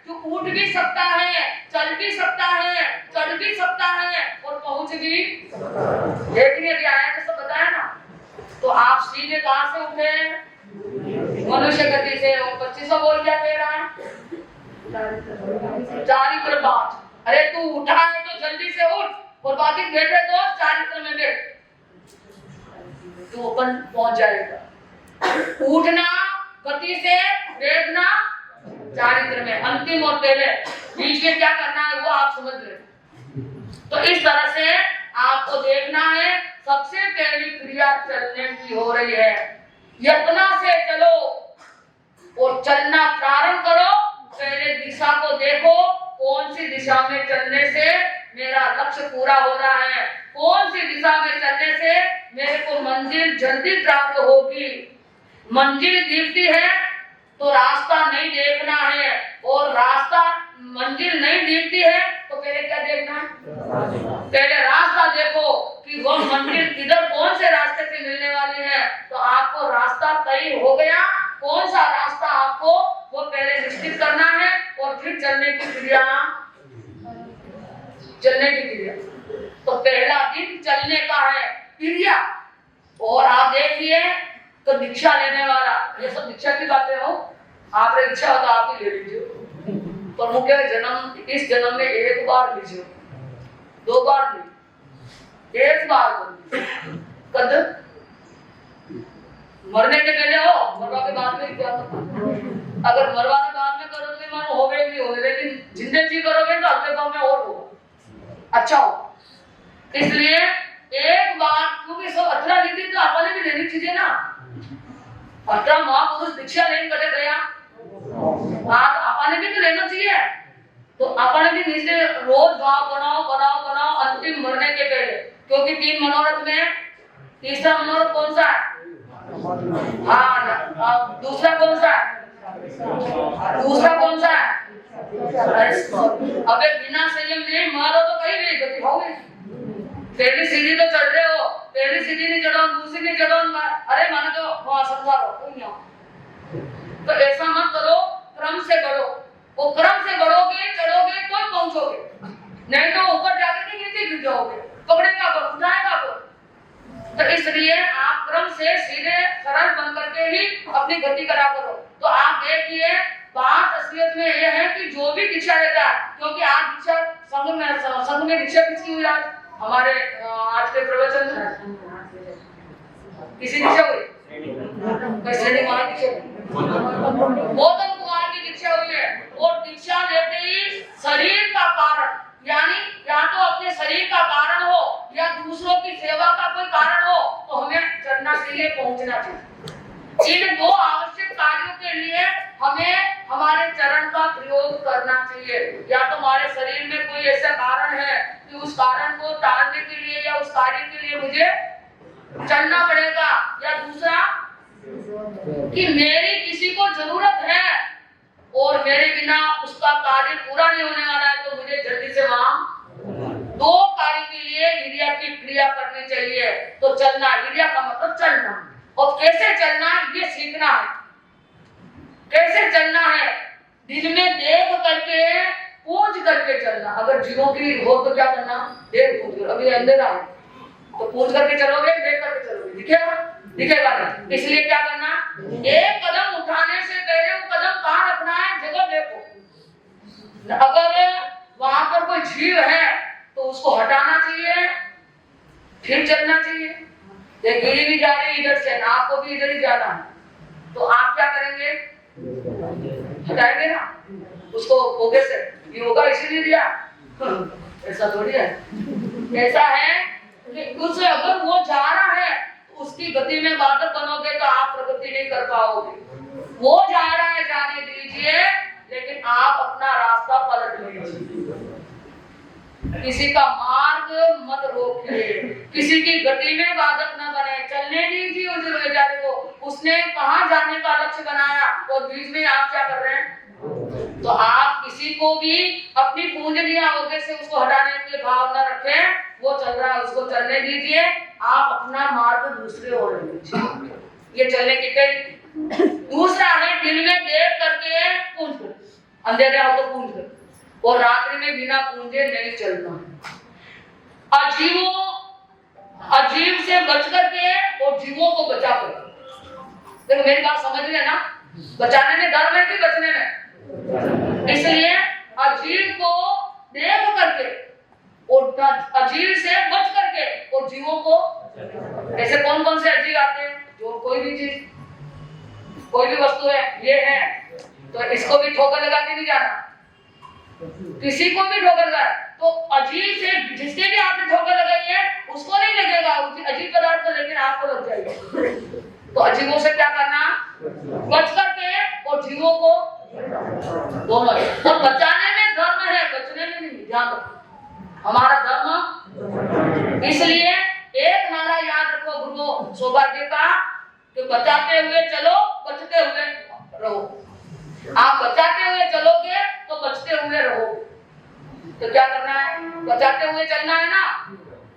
जो उठ भी सकता है, चल भी सकता है, चढ़ भी सकता है और पहुंच भी। लेकिन यदि आया तो सब बताया ना, तो आप सीधे कहां से उठे? मनुष्य गति से। 2500 बोल क्या कह रहा है? चारित्र बात। अरे तू उठा है तो जल्दी से उठ और बाकी बैठे तो चारित्र में बैठ, तू अपन पहुंच जाएगा। उठना गति से, बैठना चारित्र में। अंतिम और पहले बीच में क्या करना है वो आप समझ ले। तो इस तरह से आपको देखना है। सबसे पहली क्रिया चलने की हो रही है। यत्ना से चलो और चलना प्रारंभ करो। पहले दिशा को देखो, कौन सी दिशा में चलने से मेरा लक्ष्य पूरा हो रहा है, कौन सी दिशा में चलने से मेरे को मंजिल जल्दी प्राप्त होगी। मंजिल दिखती है तो रास्ता नहीं देखना है, और रास्ता मंजिल नहीं दिखती है तो पहले क्या देखना है? पहले रास्ता देखो कि वो मंजिल किधर, कौन से रास्ते से मिलने वाली है। तो आपको रास्ता तय हो गया, कौन सा रास्ता आपको वो पहले निश्चित करना है और फिर चलने की क्रिया। तो पहला दिन चलने का है क्रिया। और आप देखिए तो दीक्षा लेने वाला, ये सब दीक्षा की बातें हो, आप इच्छा हो तो आप ही ले लीजिए। पर मुख्य जन्म, इस जन्म में एक बार लीजिए, 2 बार नहीं, 1 बार कद मरने के पहले हो, मरवा के बाद में क्या होता? अगर मरवा के बाद में करोगे मानो होवे नहीं होवे, लेकिन जिंदे जी करोगे तो अगले गांव में और होगा, अच्छा हो। इसलिए एक बार, क्योंकि सब 18 नीति तो आपने भी लेनी चाहिए ना। 18 महापुरुष दीक्षा लेने कटे गया, आपने भी तो लेना चाहिए। तो आपने भी नीचे रोज भाव बनाओ बनाओ बनाओ अंतिम मरने के पहले। क्योंकि 3 मनोरथ में तीसरा मनोरथ कौन सा है? हाँ, दूसरा कौन सा है? दूसरा कौन सा है? अबे बिना संयम नहीं मारो तो कहीं नहीं गति होगी। पहली सीढ़ी तो चढ़ रहे हो, पहली सीढ़ी नहीं चढ़ो, दूसरी नहीं चढ़ो, अरे मानो तो वहां संसार हो कोई नहीं। तो ऐसा मत करो, क्रम से बढ़ो। वो क्रम से बढ़ोगे, चढ़ोगे तो पहुंचोगे, नहीं तो ऊपर जाके नीचे गिर जाओगे, पकड़ेगा कौन, उठाएगा कौन। तो इसलिए आप क्रम से सीधे सरल बन करके ही अपनी गति करा करो। तो आप देखिए बात असलियत में यह है कि जो भी दीक्षा लेता है, क्योंकि आज दीक्षा संघ में दीक्षा किसकी हुई? आज हमारे आज के प्रवचन किसी दीक्षा हुई? श्रेणी कुमार दीक्षा, गौतम कुमार की दीक्षा हुई है। और दीक्षा लेते ही शरीर का कारण, यानी या तो अपने शरीर का कारण हो या दूसरों की सेवा का कोई कारण हो, तो हमें चलना चाहिए, पहुंचना चाहिए। इन 2 आवश्यक कार्यों के लिए हमें हमारे चरण का प्रयोग करना चाहिए। या तो हमारे शरीर में कोई ऐसा कारण है कि उस कारण को टालने के लिए या उस कार्य के लिए मुझे चलना पड़ेगा, या दूसरा कि मेरी किसी को जरूरत है और मेरे बिना उसका कार्य पूरा नहीं होने वाला है, तो मुझे जल्दी से वहां 2 कार्य के लिए क्रिया की क्रिया करनी चाहिए। तो चलना, क्रिया का मतलब चलना, और कैसे चलना ये सीखना है। कैसे चलना है? दिन में देख करके, पूछ करके चलना। अगर जीवों की हो तो क्या करना? देख पूछ कर, अभी अंधेरा है तो पूछ करके चलोगे, देख करके चलोगे, दिखेगा? दिखेगा नहीं। इसलिए क्या करना? एक कदम उठाने से पहले वो कदम कहाँ रखना है, जगह देखो। अगर वहां पर कोई झील है तो उसको हटाना चाहिए, फिर चलना चाहिए। ये गिरी भी जा रही इधर से, आपको भी इधर ही जाना है, तो आप क्या करेंगे? हटाएंगे ना उसको, होगे से। योगा इसीलिए दिया, ऐसा थोड़ी है। ऐसा है कि उस अगर वो जा रहा है तो उसकी गति में बाधक बनोगे तो आप प्रगति नहीं कर पाओगे। वो जा रहा है, जाने दीजिए, लेकिन आप अपना रास्ता पलट लीजिए। किसी का मार्ग मत रोकिए, किसी की गति में बाधक न बने, चलने दीजिए उस बेचारे को। उसने कहाँ जाने का लक्ष्य बनाया और बीच में आप क्या कर रहे हैं? तो आप किसी को भी अपनी पूंजनी आगे से उसको हटाने के भाव न रखें। वो चल रहा है, उसको चलने दीजिए, आप अपना मार्ग दूसरे ओर लीजिए। ये चलने की पहली। दूसरा है दिन में देख करके पूंज, अंधेरे हो तो पूंज, और रात्रि में बिना पूंजे नहीं चलना। अजीब से बच करके और जीवों को बचा कर। देखो मेरी बात समझ रहे ना, बचाने में डर है कि बचने में? इसलिए अजीब को देख करके और अजीब से बच करके और जीवों को। ऐसे कौन कौन से अजीब आते हैं? जो कोई भी चीज, कोई भी वस्तु है, ये है तो इसको भी ठोकर लगा के नहीं जाना, किसी को भी ठोकर लगा तो अजीब से जिसके भी आपने ठोकर लगाई है उसको नहीं लगेगा अजीब पदार्थ को, लेकिन आपको लग जाएगा। तो अजीबों से क्या करना? बच करके और जीवों को दोनों। और बचाने में धर्म है, बचने में नहीं। ध्यान रखो हमारा धर्म। इसलिए एक नारा याद रखो गुरु सौभाग्य का कि बचाते हुए चलो, बचते हुए रहो। आप बचाते हुए चलोगे तो बचते हुए रहोगे। तो क्या करना है? बचाते हुए चलना है ना,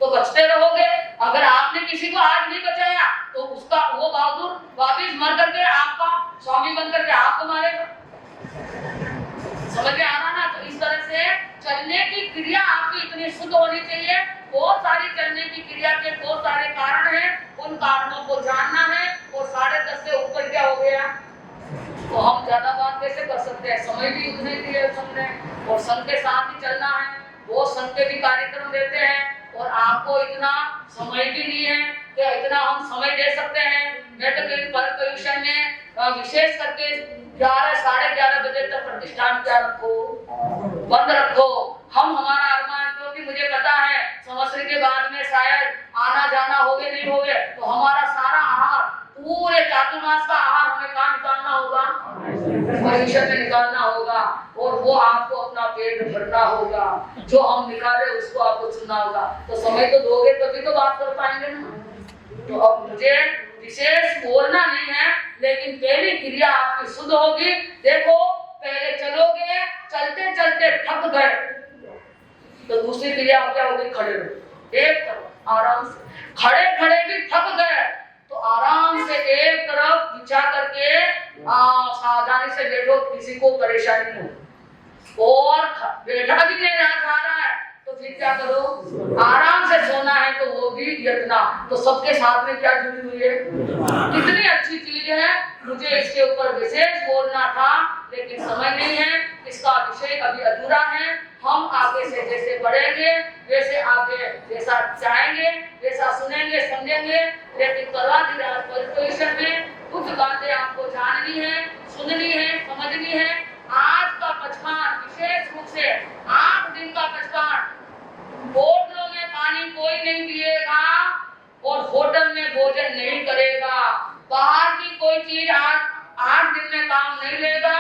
तो बचते रहोगे। अगर आपने किसी को आज नहीं बचाया तो उसका वो बहादुर वापिस मर करके आपका स्वामी बन करके आपको मारेगा। समझ में आ रहा ना? तो इस तरह से चलने की क्रिया आपकी इतनी शुद्ध होनी चाहिए। बहुत सारी चलने की क्रिया के बहुत सारे कारण हैं, उन कारणों को जानना है। और 10:30 से ऊपर क्या हो गया तो हम ज्यादा बात कैसे कर सकते हैं? समय भी उतने लिए समझे, और संघ के साथ ही चलना है। वो संघ के भी कार्यक्रम देते हैं और आपको इतना समय भी नहीं है कि इतना हम समय दे सकते हैं। प्रशिक्षण में विशेष करके 11 साढ़े 11 बजे तक प्रतिष्ठान क्या रखो, बंद रखो। हम हमारा अरमान, क्योंकि मुझे पता है संवत्सर के बाद में शायद आना जाना होगे नहीं होगे, तो हमारा सारा आहार, पूरे चातुर्मास का आहार हमें कहाँ निकालना होगा? परिषद में निकालना होगा। और वो आपको अपना पेट भरना होगा। जो हम निकाले उसको आपको सुनना होगा। तो समय तो दोगे तभी तो बात कर पाएंगे ना। तो अब मुझे विशेष बोलना नहीं है, लेकिन पहली क्रिया आपकी शुद्ध होगी। देखो पहले चलोगे, चलते चलते थक गए तो दूसरी क्रिया क्या होगी? खड़े रहो एक तरफ आराम से। खड़े खड़े भी थक गए तो आराम से एक तरफ बिछा करके सावधानी से बैठो, किसी को परेशानी हो। और बैठा भी नहीं जा रहा है तो फिर क्या करो? आराम से सोना है तो वो भी यत्ना। तो सबके साथ में क्या जुड़ी हुई है? कितनी अच्छी चीज है। मुझे इसके ऊपर विशेष बोलना था, लेकिन समय नहीं है। इसका विषय अभी अधूरा है। हम आगे से जैसे बढ़ेंगे, वैसे आगे जैसा चाहेंगे वैसा सुनेंगे समझेंगे। लेकिन परिवेशन में कुछ बातें आपको जाननी है, सुननी है, समझनी है। आज का पचखान विशेष रूप से 8 दिन का पचखान, होटलों में पानी कोई नहीं पिएगा और होटल में भोजन नहीं करेगा। बाहर की कोई चीज आज 8 दिन में काम नहीं लेगा।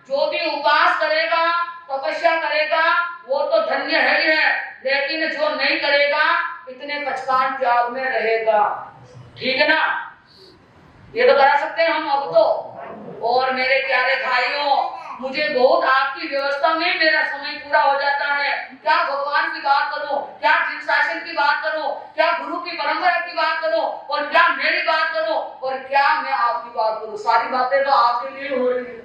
जो भी उपवास करेगा, तपस्या करेगा, वो तो धन्य है ही है, लेकिन जो नहीं करेगा इतने पचखान त्याग में रहेगा। ठीक है ना? ये तो करा सकते हैं हम अब तो। और मेरे प्यारे भाइयों, मुझे बहुत आपकी व्यवस्था में मेरा समय पूरा हो जाता है। क्या भगवान की बात करूं, क्या जिन शासन की बात करूं, क्या गुरु की परंपरा की बात करूं, और क्या मेरी बात करूं, और क्या मैं आपकी बात करूं। सारी बातें तो आपके लिए हो रही है,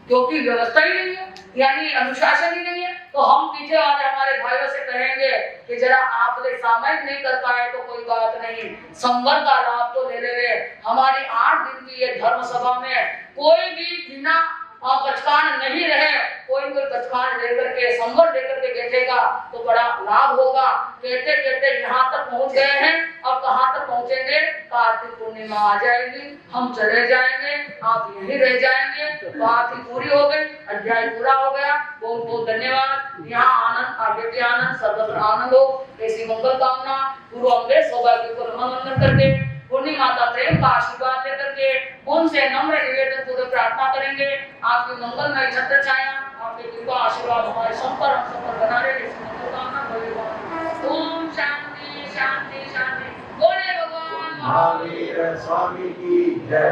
क्योंकि व्यवस्था ही नहीं है, यानी अनुशासन ही नहीं है। तो हम पीछे वाले हमारे भाइयों से कहेंगे कि जरा आप सामयिक नहीं कर पाए तो कोई बात नहीं, संवर्ग का लाभ तो ले ले। हमारी 8 दिन की ये धर्म सभा में कोई भी बिना बचकान नहीं रहे, कोई बचकान लेकर के संवर लेकर के बैठेगा तो बड़ा लाभ होगा। कहते कहते यहाँ तक पहुँच गए हैं, अब कहाँ तक पहुँचेंगे? कार्तिक पूर्णिमा आ जाएगी, हम चले जाएंगे, आप यहीं रह जाएंगे। बात ही पूरी हो गई, अध्याय पूरा हो गया। बहुत बहुत धन्यवाद। यहाँ आनंद, आगे भी आनंद, सर्वत्र आनंद हो, ऐसी मंगल कामना। गुरु अम्बे सौभाग्य को नमन वंदन करके, पूर्णी माता प्रेम का आशीर्वाद लेकर के उनसे नम्र निवेदन पूर्वक प्रार्थना करेंगे। आपकी मंगलमय छत्र छाया, आपके कृपा आशीर्वाद हमारे संपर हम संपर बना रहे, ऐसी मंगल कामना भगवान। ओम शांति शांति शांति। बोले भगवान महावीर स्वामी की जय।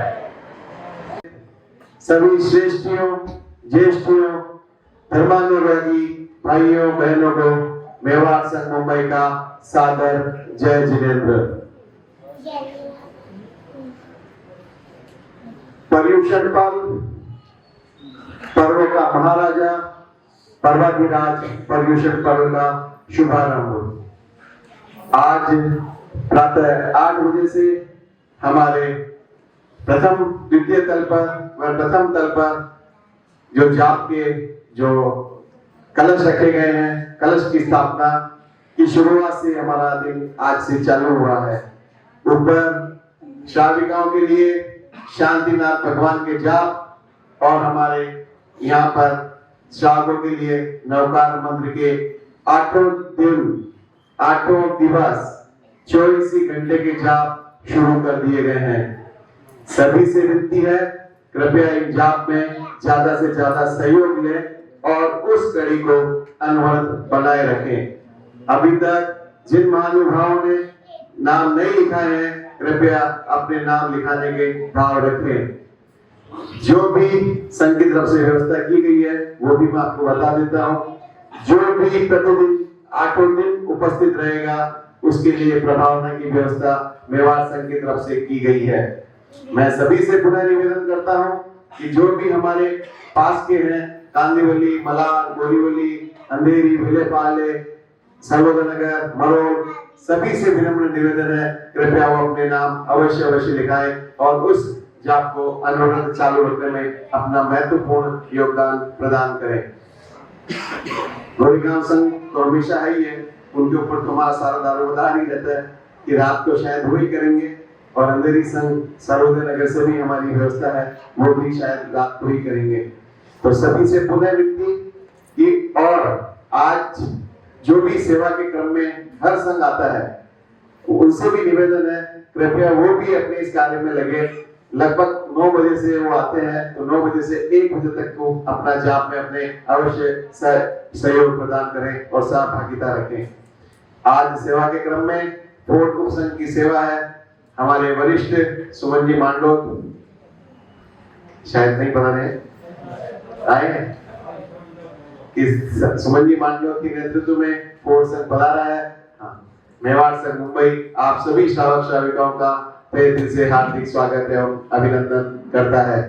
सभी श्रेष्ठियों, ज्येष्ठियों, धर्मानुरागी भाइयों बहनों को मेवाड़ संघ मुंबई का सादर जय जिनेंद्र। पर्युषण पर्व का महाराजा पर्वाधिराज पर्युषण पर्व का शुभारंभ आज प्रातः 8 बजे से हमारे प्रथम द्वितीय तल पर व प्रथम तल पर जो जाप के जो कलश रखे गए हैं, कलश की स्थापना की शुरुआत से हमारा दिन आज से चालू हुआ है। ऊपर श्राविकाओं के लिए शांतिनाथ भगवान के जाप और हमारे यहाँ पर श्रावकों के लिए नवकार मंत्र के 8 दिवस 24 घंटे के जाप शुरू कर दिए गए हैं। सभी से विनती है, कृपया इन जाप में ज्यादा से ज्यादा सहयोग लें और उस कड़ी को अनवरत बनाए रखें। अभी तक जिन महानुभावों ने नाम नहीं लिखा है, कृपया अपने नाम लिखाने के भाव रखें। जो भी संघ की तरफ से व्यवस्था की गई है वो भी मैं आपको बता देता हूँ। जो भी प्रतिदिन 8 दिन उपस्थित रहेगा उसके लिए प्रभावना की व्यवस्था मेवाड़ संघ की तरफ से की गई है। मैं सभी से पुनः निवेदन करता हूँ कि जो भी हमारे पास के हैं, कांदीवली, मलार, बोरीवली, अंधेरी, विलेपाले, सर्वोदय नगर, मरोड़, सभी से विनम्र निवेदन है, कृपया वो अपने नाम अवश्य लिखाएं और उस जाप को अनवरत चालू रखने में अपना महत्वपूर्ण योगदान प्रदान करें। गोरीगांव संघ तो हमेशा है ही है, उनके ऊपर तो हमारा सारा दारोमदार ही रहता है कि रात को शायद वही करेंगे, और अंधेरी संघ सर्वोदय नगर से भी हमारी व्यवस्था है, वो भी शायद रात को ही करेंगे। तो सभी से पुनः विनती कि और आज जो भी सेवा के क्रम में हर संघ आता है उनसे भी निवेदन है, कृपया वो भी अपने इस कार्य में लगे। लगभग 9 बजे से वो आते हैं, तो 9 बजे से 1 बजे तक वो अपना जाप में अपने अवश्य सहयोग प्रदान करें और सहभागिता रखें। आज सेवा के क्रम में फोर्ट उप संघ की सेवा है। हमारे वरिष्ठ सुमन जी मांडलोत शायद नहीं पता रहे आए हैं, इस सुमन जी मांडलोत के नेतृत्व में फोर्ट संघ पधारा है। मेवाड़ संघ मुंबई आप सभी श्रावक श्राविकाओं का तहे दिल से हार्दिक स्वागत एवं अभिनंदन करता है।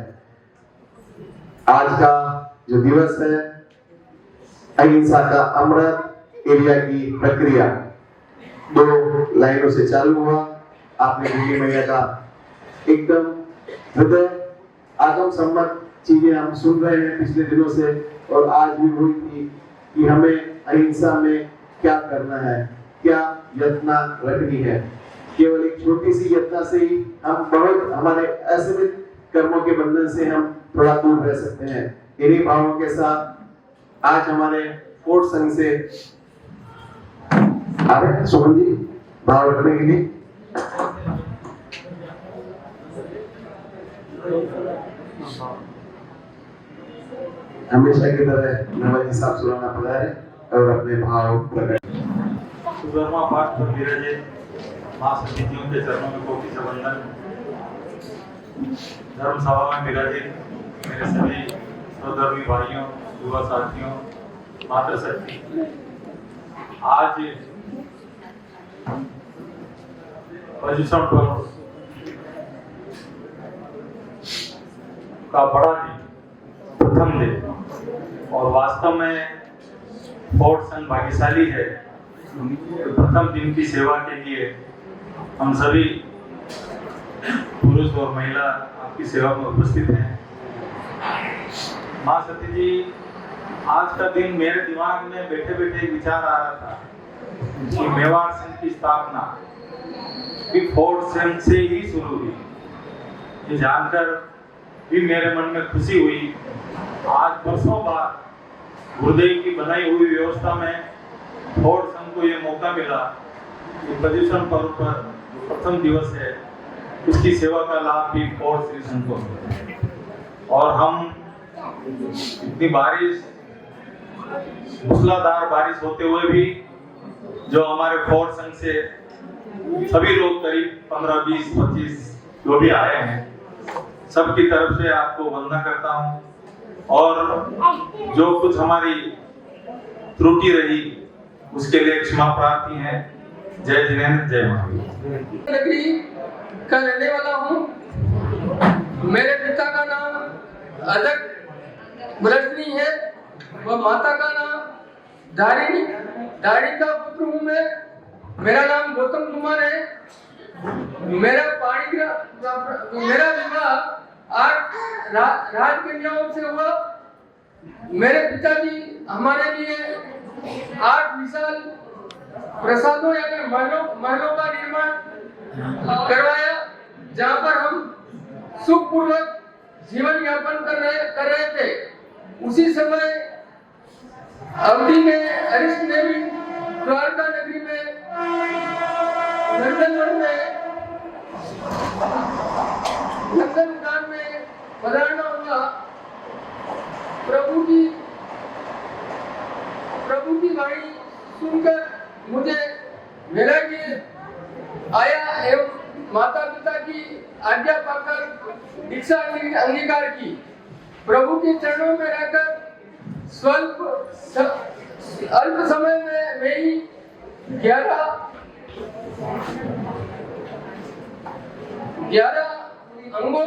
आज का जो दिवस है अहिंसा का अमृत एरिया की प्रक्रिया 2 लाइनों से चालू हुआ। आपने देवी मैया का एकदम हृदय आगम सम्मत चीजें हम सुन रहे हैं पिछले दिनों से, और आज भी हुई थी कि हमें अहिंसा में क्या करना है, क्या यत्ना रखनी है। केवल एक छोटी सी यत्ना से ही हम बहुत हमारे असीमित कर्मों के बंधन से हम थोड़ा दूर रह सकते हैं। इन्हीं भावों के साथ आज हमारे फोर्ट संघ से आ रहे हैं सुमन जी भाव रखने के लिए। हमेशा की तरह नवाजी साहब सुराना पधारे और अपने भाव प्रकट। सुधर्मा पाठ पर विराजित मां सतीथियों के चरणों में कोटि से वंदन। धर्म सभा में विराजित मेरे सभी सहधर्मी भाइयों, युवा साथियों, मातृशक्ति, आज पर्युषण पर्व का बड़ा दिन, प्रथम दिन, और वास्तव में फोर्ट संघ भाग्यशाली है। प्रथम दिन की सेवा के लिए हम सभी पुरुष और महिला आपकी सेवा में उपस्थित हैं। माँ सती जी, आज का दिन मेरे दिमाग में बैठे बैठे विचार आ रहा था कि मेवाड़ संघ की स्थापना भी फोर्ट संघ से ही शुरू हुई। ये जानकर भी मेरे मन में खुशी हुई। आज वर्षों बाद गुरुदेव की बनाई हुई व्यवस्था में फोर्ट संघ को ये मौका मिला कि प्रदूषण पर्व पर जो प्रथम दिवस है उसकी सेवा का लाभ भी फोर्ट श्री संघ को मिला। और हम इतनी बारिश, मूसलाधार बारिश होते हुए भी जो हमारे फोर्ट संघ से सभी लोग करीब 15, 20, 25 जो भी आए हैं, सबकी तरफ से आपको वंदना करता हूँ। और जो कुछ हमारी त्रुटि रही उसके लिए क्षमा प्रार्थी है। जय जिनेन्द्र, जय महावीर। नगरी का रहने वाला हूँ। मेरे पिता का नाम अदक ब्रजनी है व माता का नाम धारिणी का पुत्र हूँ मैं। मेरा नाम गौतम कुमार है। मेरा विवाह 8 राजकन्याओं से हुआ। मेरे पिताजी हमारे लिए 8 विशाल प्रसादों यानी महलों का निर्माण करवाया, जहाँ पर हम सुखपूर्वक जीवन यापन कर रहे थे। उसी समय अवधि में अरिष्ट देवी द्वारका नगरी में नंदनवन में पधारना हुआ। प्रभु की वाणी सुनकर मुझे वैराग्य आया एवं माता पिता की आज्ञा पाकर दीक्षा अंगीकार की। प्रभु के चरणों में रहकर अल्प समय में मैं ही 11 अंगों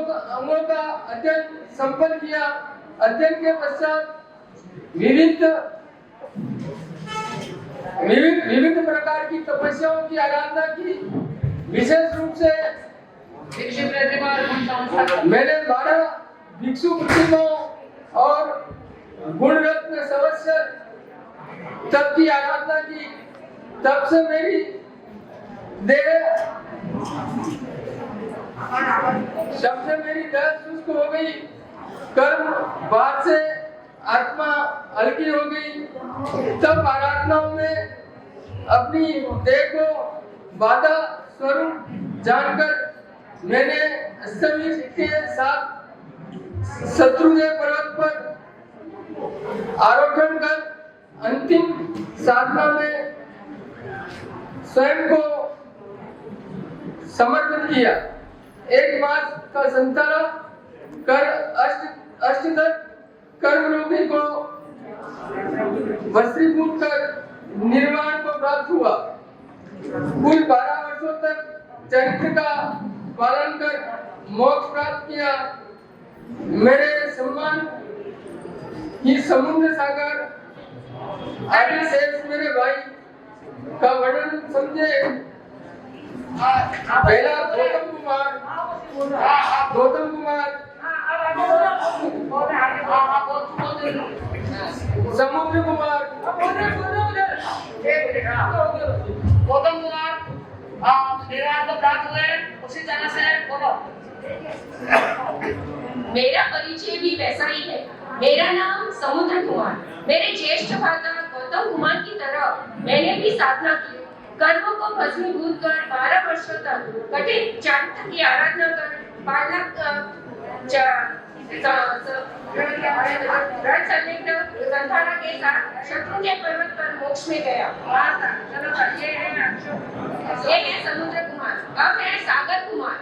का अध्ययन संपन्न किया। अध्ययन के पश्चात विविध प्रकार की तपस्याओं की आराधना की। विशेष रूप से मैंने 12 भिक्षु प्रतिमाओं और गुण रत्न संवत्सर तप की आराधना की। तब से मेरी देह शुष्क हो गई। कर्म बाद से आत्मा हल्की हो गई। तब आराधनाओं में अपनी देह को बाधा स्वरूप जानकर मैंने अष्टमी के साथ शत्रुंजय पर्वत पर आरोहण कर अंतिम साधना में स्वयं को समर्पित किया। 1 मास का संतान कर अष्टदश कर्म रोगी को वशीभूत कर निर्वाण को प्राप्त हुआ। कुल 12 वर्षों तक चरित्र का पालन कर मोक्ष प्राप्त किया। मेरे सम्मान ही समुद्र सागर आदि शेष मेरे भाई का वर्णन समझे। पहला गौतम कुमार समुद्र कुमार उसी तरह से बोलो। मेरा परिचय भी वैसा ही है। मेरा नाम समुद्र कुमार। मेरे ज्येष्ठ भ्राता गौतम कुमार की तरह मैंने भी साधना की। कर्मों को भस्मीभूत कर 12 वर्षों तक कठिन चारित्र की आराधना कर संधारा के साथ शत्रुंजय पर्वत पर मोक्ष में गया। ये है समुद्र कुमार। अब है सागर कुमार।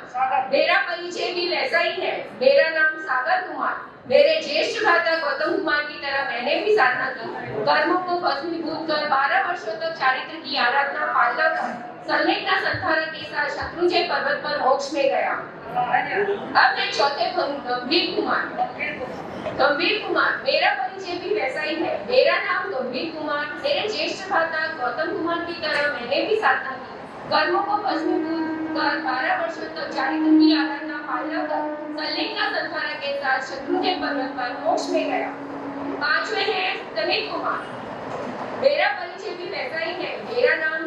मेरा परिचय भी वैसा ही है। मेरा नाम सागर कुमार। मेरे ज्येष्ठ भ्राता गौतम कुमार की तरह मैंने भी साधना की। कर्मों को भस्मीभूत कर 12 वर्षों तक चारित्र की आराधना पालना कर संलेखना संधारा के साथ शत्रुंजय पर्वत पर मोक्ष में गया। अब है चौथे गंभीर कुमार। मेरा परिचय भी वैसा ही है। मेरा नाम गंभीर कुमार। मेरे ज्येष्ठ भ्राता गौतम कुमार की तरह मैंने भी साधना की। कर्मों को भस्मीभूत कर 12 वर्षों तक चारित्र की आराधना पालना कर संलिग्न संसार के साथ शत्रुंजय पर्वत पर मोक्ष में गया। पांचवे हैं तनिक कुमार। मेरा परिचय भी वैसा ही है। मेरा नाम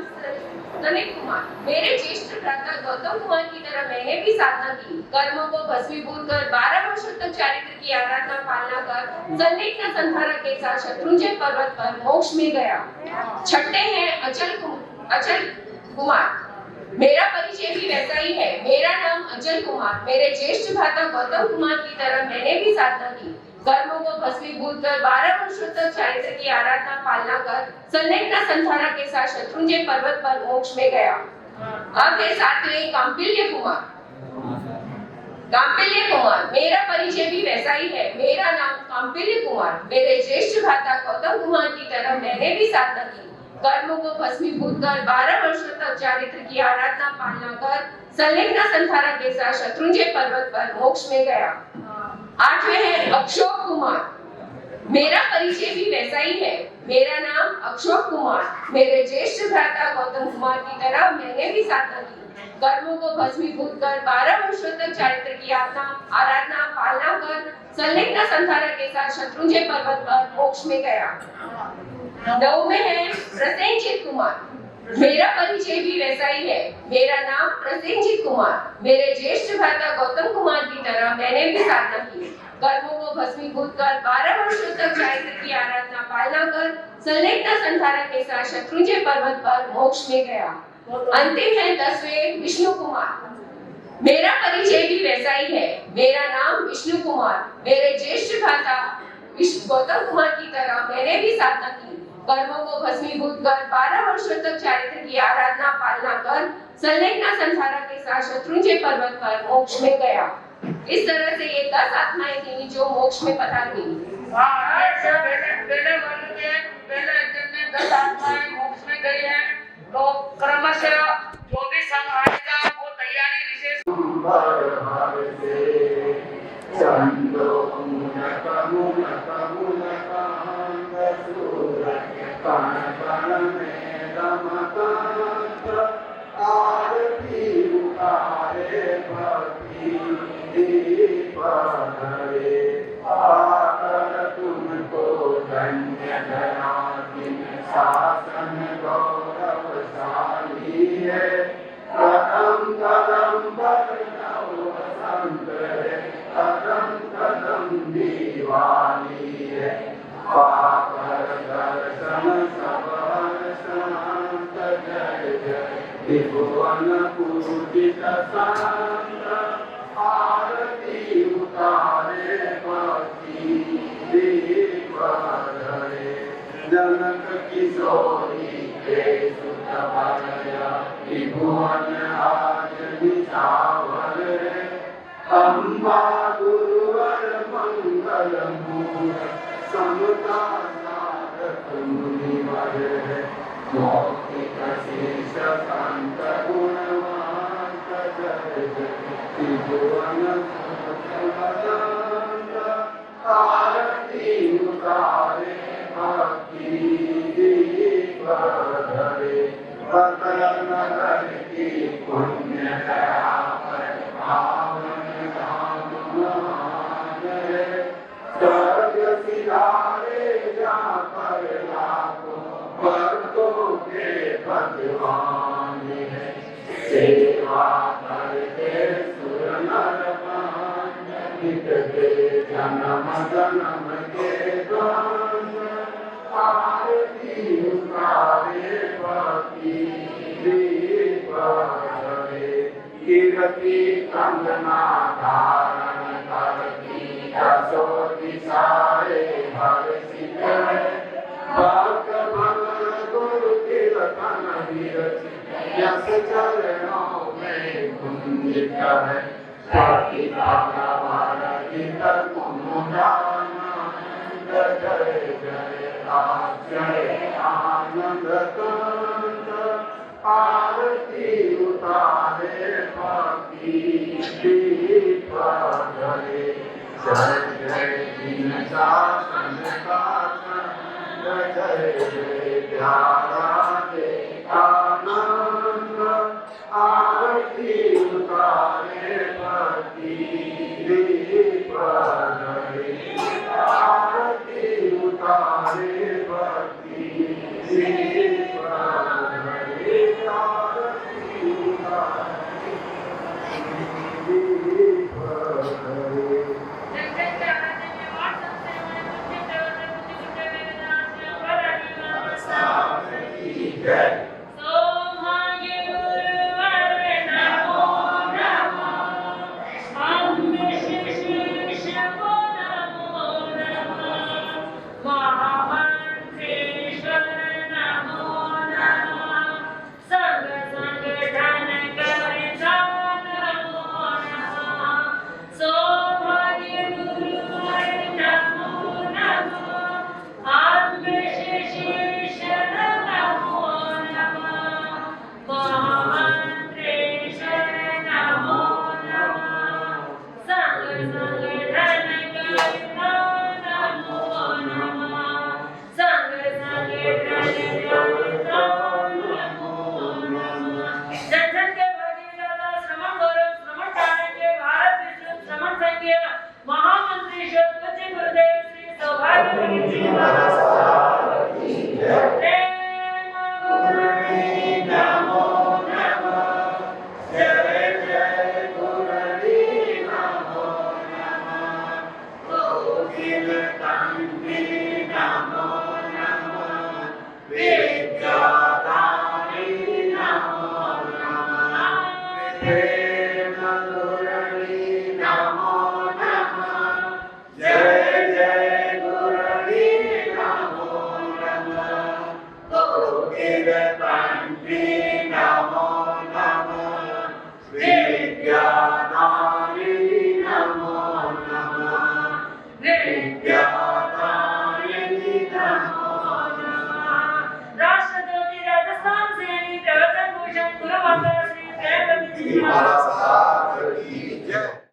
तनिक कुमार। मेरे ज्येष्ठ भ्राता गौतम कुमार की तरह मैंने भी साधना की। कर्मों को भस्मीभूत कर 12 वर्षों तक चारित्र की आराधना पालना कर संलिग्न संसार के साथ शत्रुंजय पर्वत पर मोक्ष में गया। छठे हैं अचल कुमार। मेरा परिचय भी वैसा ही है। मेरा नाम अचल कुमार। मेरे ज्येष्ठ भ्राता गौतम कुमार की तरह मैंने भी साधना की। कर्मों को भस्मीभूत कर 12 वर्षों तक चारित्र की आराधना पालना कर संलिग्न संसार के साथ शत्रुंजय पर्वत पर मोक्ष में गया। अब है सातवें कांपिल्य कुमार। कांपिल्य कुमार। मेरा परिचय भी वैसा ही है। मेरा नाम कांपिल्य कुमार। मेरे ज्येष्ठ भ्राता गौतम कुमार की तरह मैंने भी साधना की। कर्मों को भस्मीभूत कर 12 वर्षों तक चारित्र की आराधना पालना कर संलिग्न संसार के साथ शत्रुंजय पर्वत पर मोक्ष में गया। आठवें हैं अक्षोक कुमार। मेरा परिचय भी वैसा ही है। मेरा नाम अक्षोक कुमार। मेरे ज्येष्ठ भ्राता गौतम कुमार की तरह मैंने भी साधना की। कर्मों को भस्मीभूत कर 12 वर्षों तक चारित्र की आराधना पालना कर संलिग्न संसार के साथ शत्रुंजय पर्वत पर मोक्ष में गया। नौवें हैं प्रसेनजित कुमार। मेरा परिचय भी वैसा ही है। मेरा नाम प्रसेनजित कुमार। मेरे ज्येष्ठ भ्राता गौतम कुमार की तरह मैंने भी साधना की। कर्मों को भस्मीभूत कर 12 वर्षों तक चारित्र की आराधना पालना कर संलिग्न संसार के साथ शत्रुंजय पर्वत पर मोक्ष में गया। अंतिम है 10वें विष्णु कुमार। मेरा परिचय भी वैसा ही है। मेरा नाम विष्णु कुमार। मेरे ज्येष्ठ भ्राता गौतम कुमार की तरह मैंने भी साधना की। कर्मों को भस्मीभूत कर 12 वर्षों तक चारित्र की आराधना पालना कर संलिग्न संसार के साथ शत्रुंजय पर्वत पर मोक्ष में गया। इस तरह से ये 10 आत्माएं थी जो मोक्ष में पधार गई। पहले दिन में 10 आत्माएं मोक्ष में गई हैं, तो क्रमशः जो भी संघ आएगा वो तैयारी विशेष शासन गौरवशाली है। कदम कदम पर वसंत है, कदम कदम दीवाली है। पाकर दर्शन सब शांत, जय जय त्रिभुवन पूजित शांत। आरती उतारे पति दीप धरे, जनक किशोरी के सुत बनया। त्रिभुवन आज निछावर है, अम्बा गुरुवर मंगल मूरत। समता साधक मुनिवर है, मौखिक शीर्ष संत गुणवंत। जय जय त्रिभुवन सुत आरती उतारे भक्ति दीप धरे। नगर की पुण्य दया पर पावन धाम महान है। स्वर्ग सिधारे जहाँ पर लाखों भक्तों के भगवान है। सेवा करते सुर नर मान, मिटते जन्म जन्म के द्वंद। आरती उतारे पति दीप धरे, कीर्ति कंगना धारण करती। दसो दिशाए हर्षित है, भक्त भगत गुरु कीर्तन विरचित। यश चरणों में कुंजित है, पति भगवान गीत कुमुदानंद। जय जय जय आनंद कंद। आरती उतारे पति दीप धरे, जय जय दीन शासन शासन। जय जय प्यारा देखा